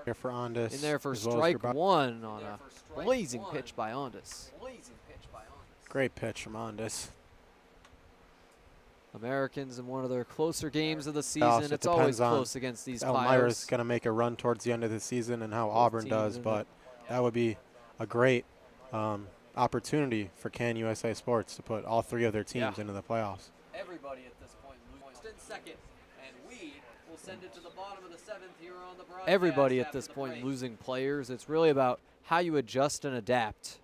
Here for Ondas. In there for as well as strike Grabowski. 1 on a blazing pitch by Ondas. Great pitch from Ondas. Americans in one of their closer games of the It season. It's always depends on close against these Elmira's Pios. going to make a run towards the end of the season and how Auburn does, but that would be a great opportunity for Can USA Sports to put all 3 of their teams into the playoffs. Everybody at this point losing in second, and we will send it to the bottom of the 7th here on the broadcast. Everybody at this point losing players. It's really about how you adjust and adapt.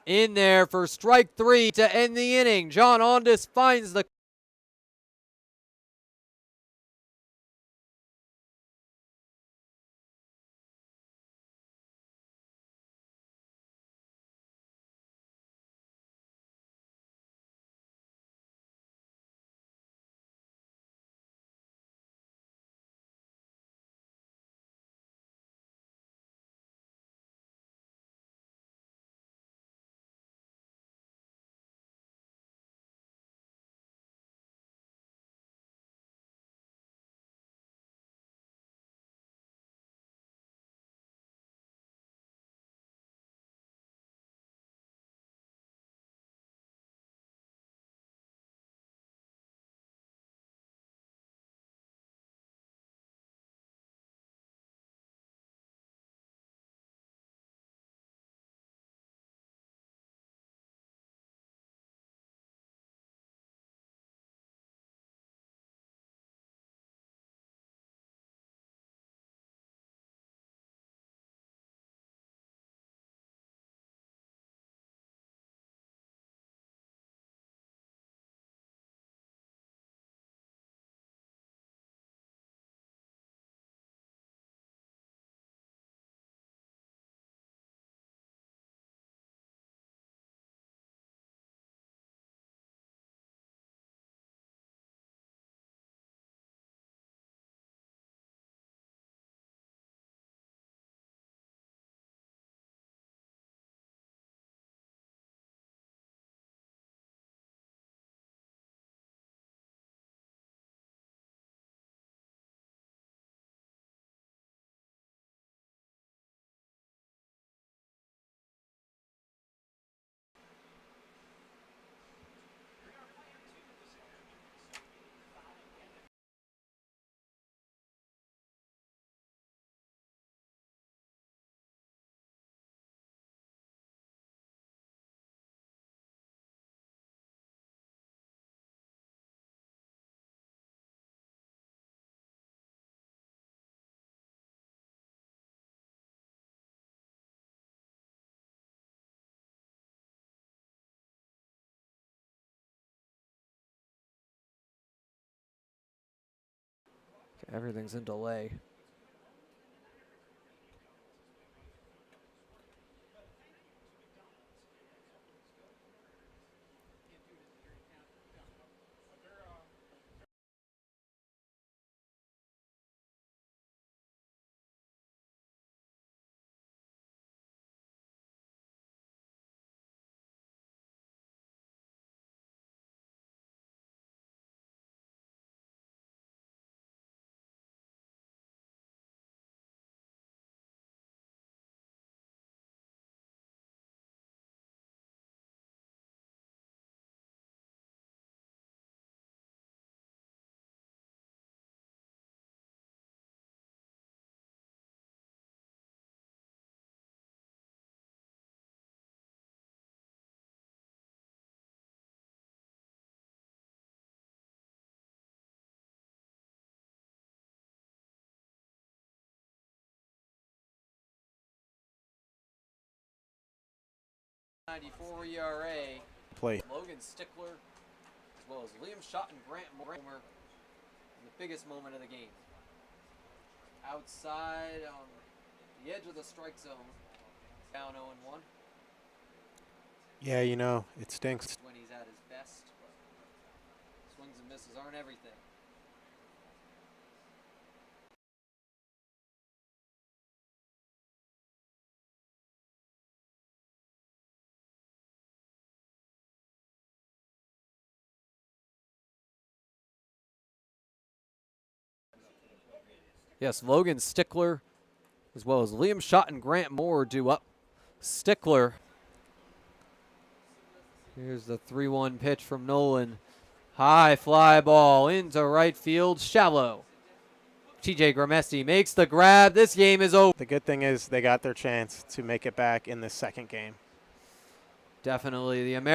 In there for strike 3 to end the inning. John Ondas finds the everything's in delay. .94 ERA. Play. Logan Stickler, as well as Liam Schott and Grant Moore in the biggest moment of the game. Outside on the edge of the strike zone, down 0-1. Yeah, you know, it stinks. When he's at his best, swings and misses aren't everything. Yes, Logan Stickler, as well as Liam Schott and Grant Moore due up. Stickler. Here's the 3-1 pitch from Nolan. High fly ball into right field, shallow. TJ Gramesti makes the grab. This game is over. The good thing is they got their chance to make it back in the second game. Definitely the American.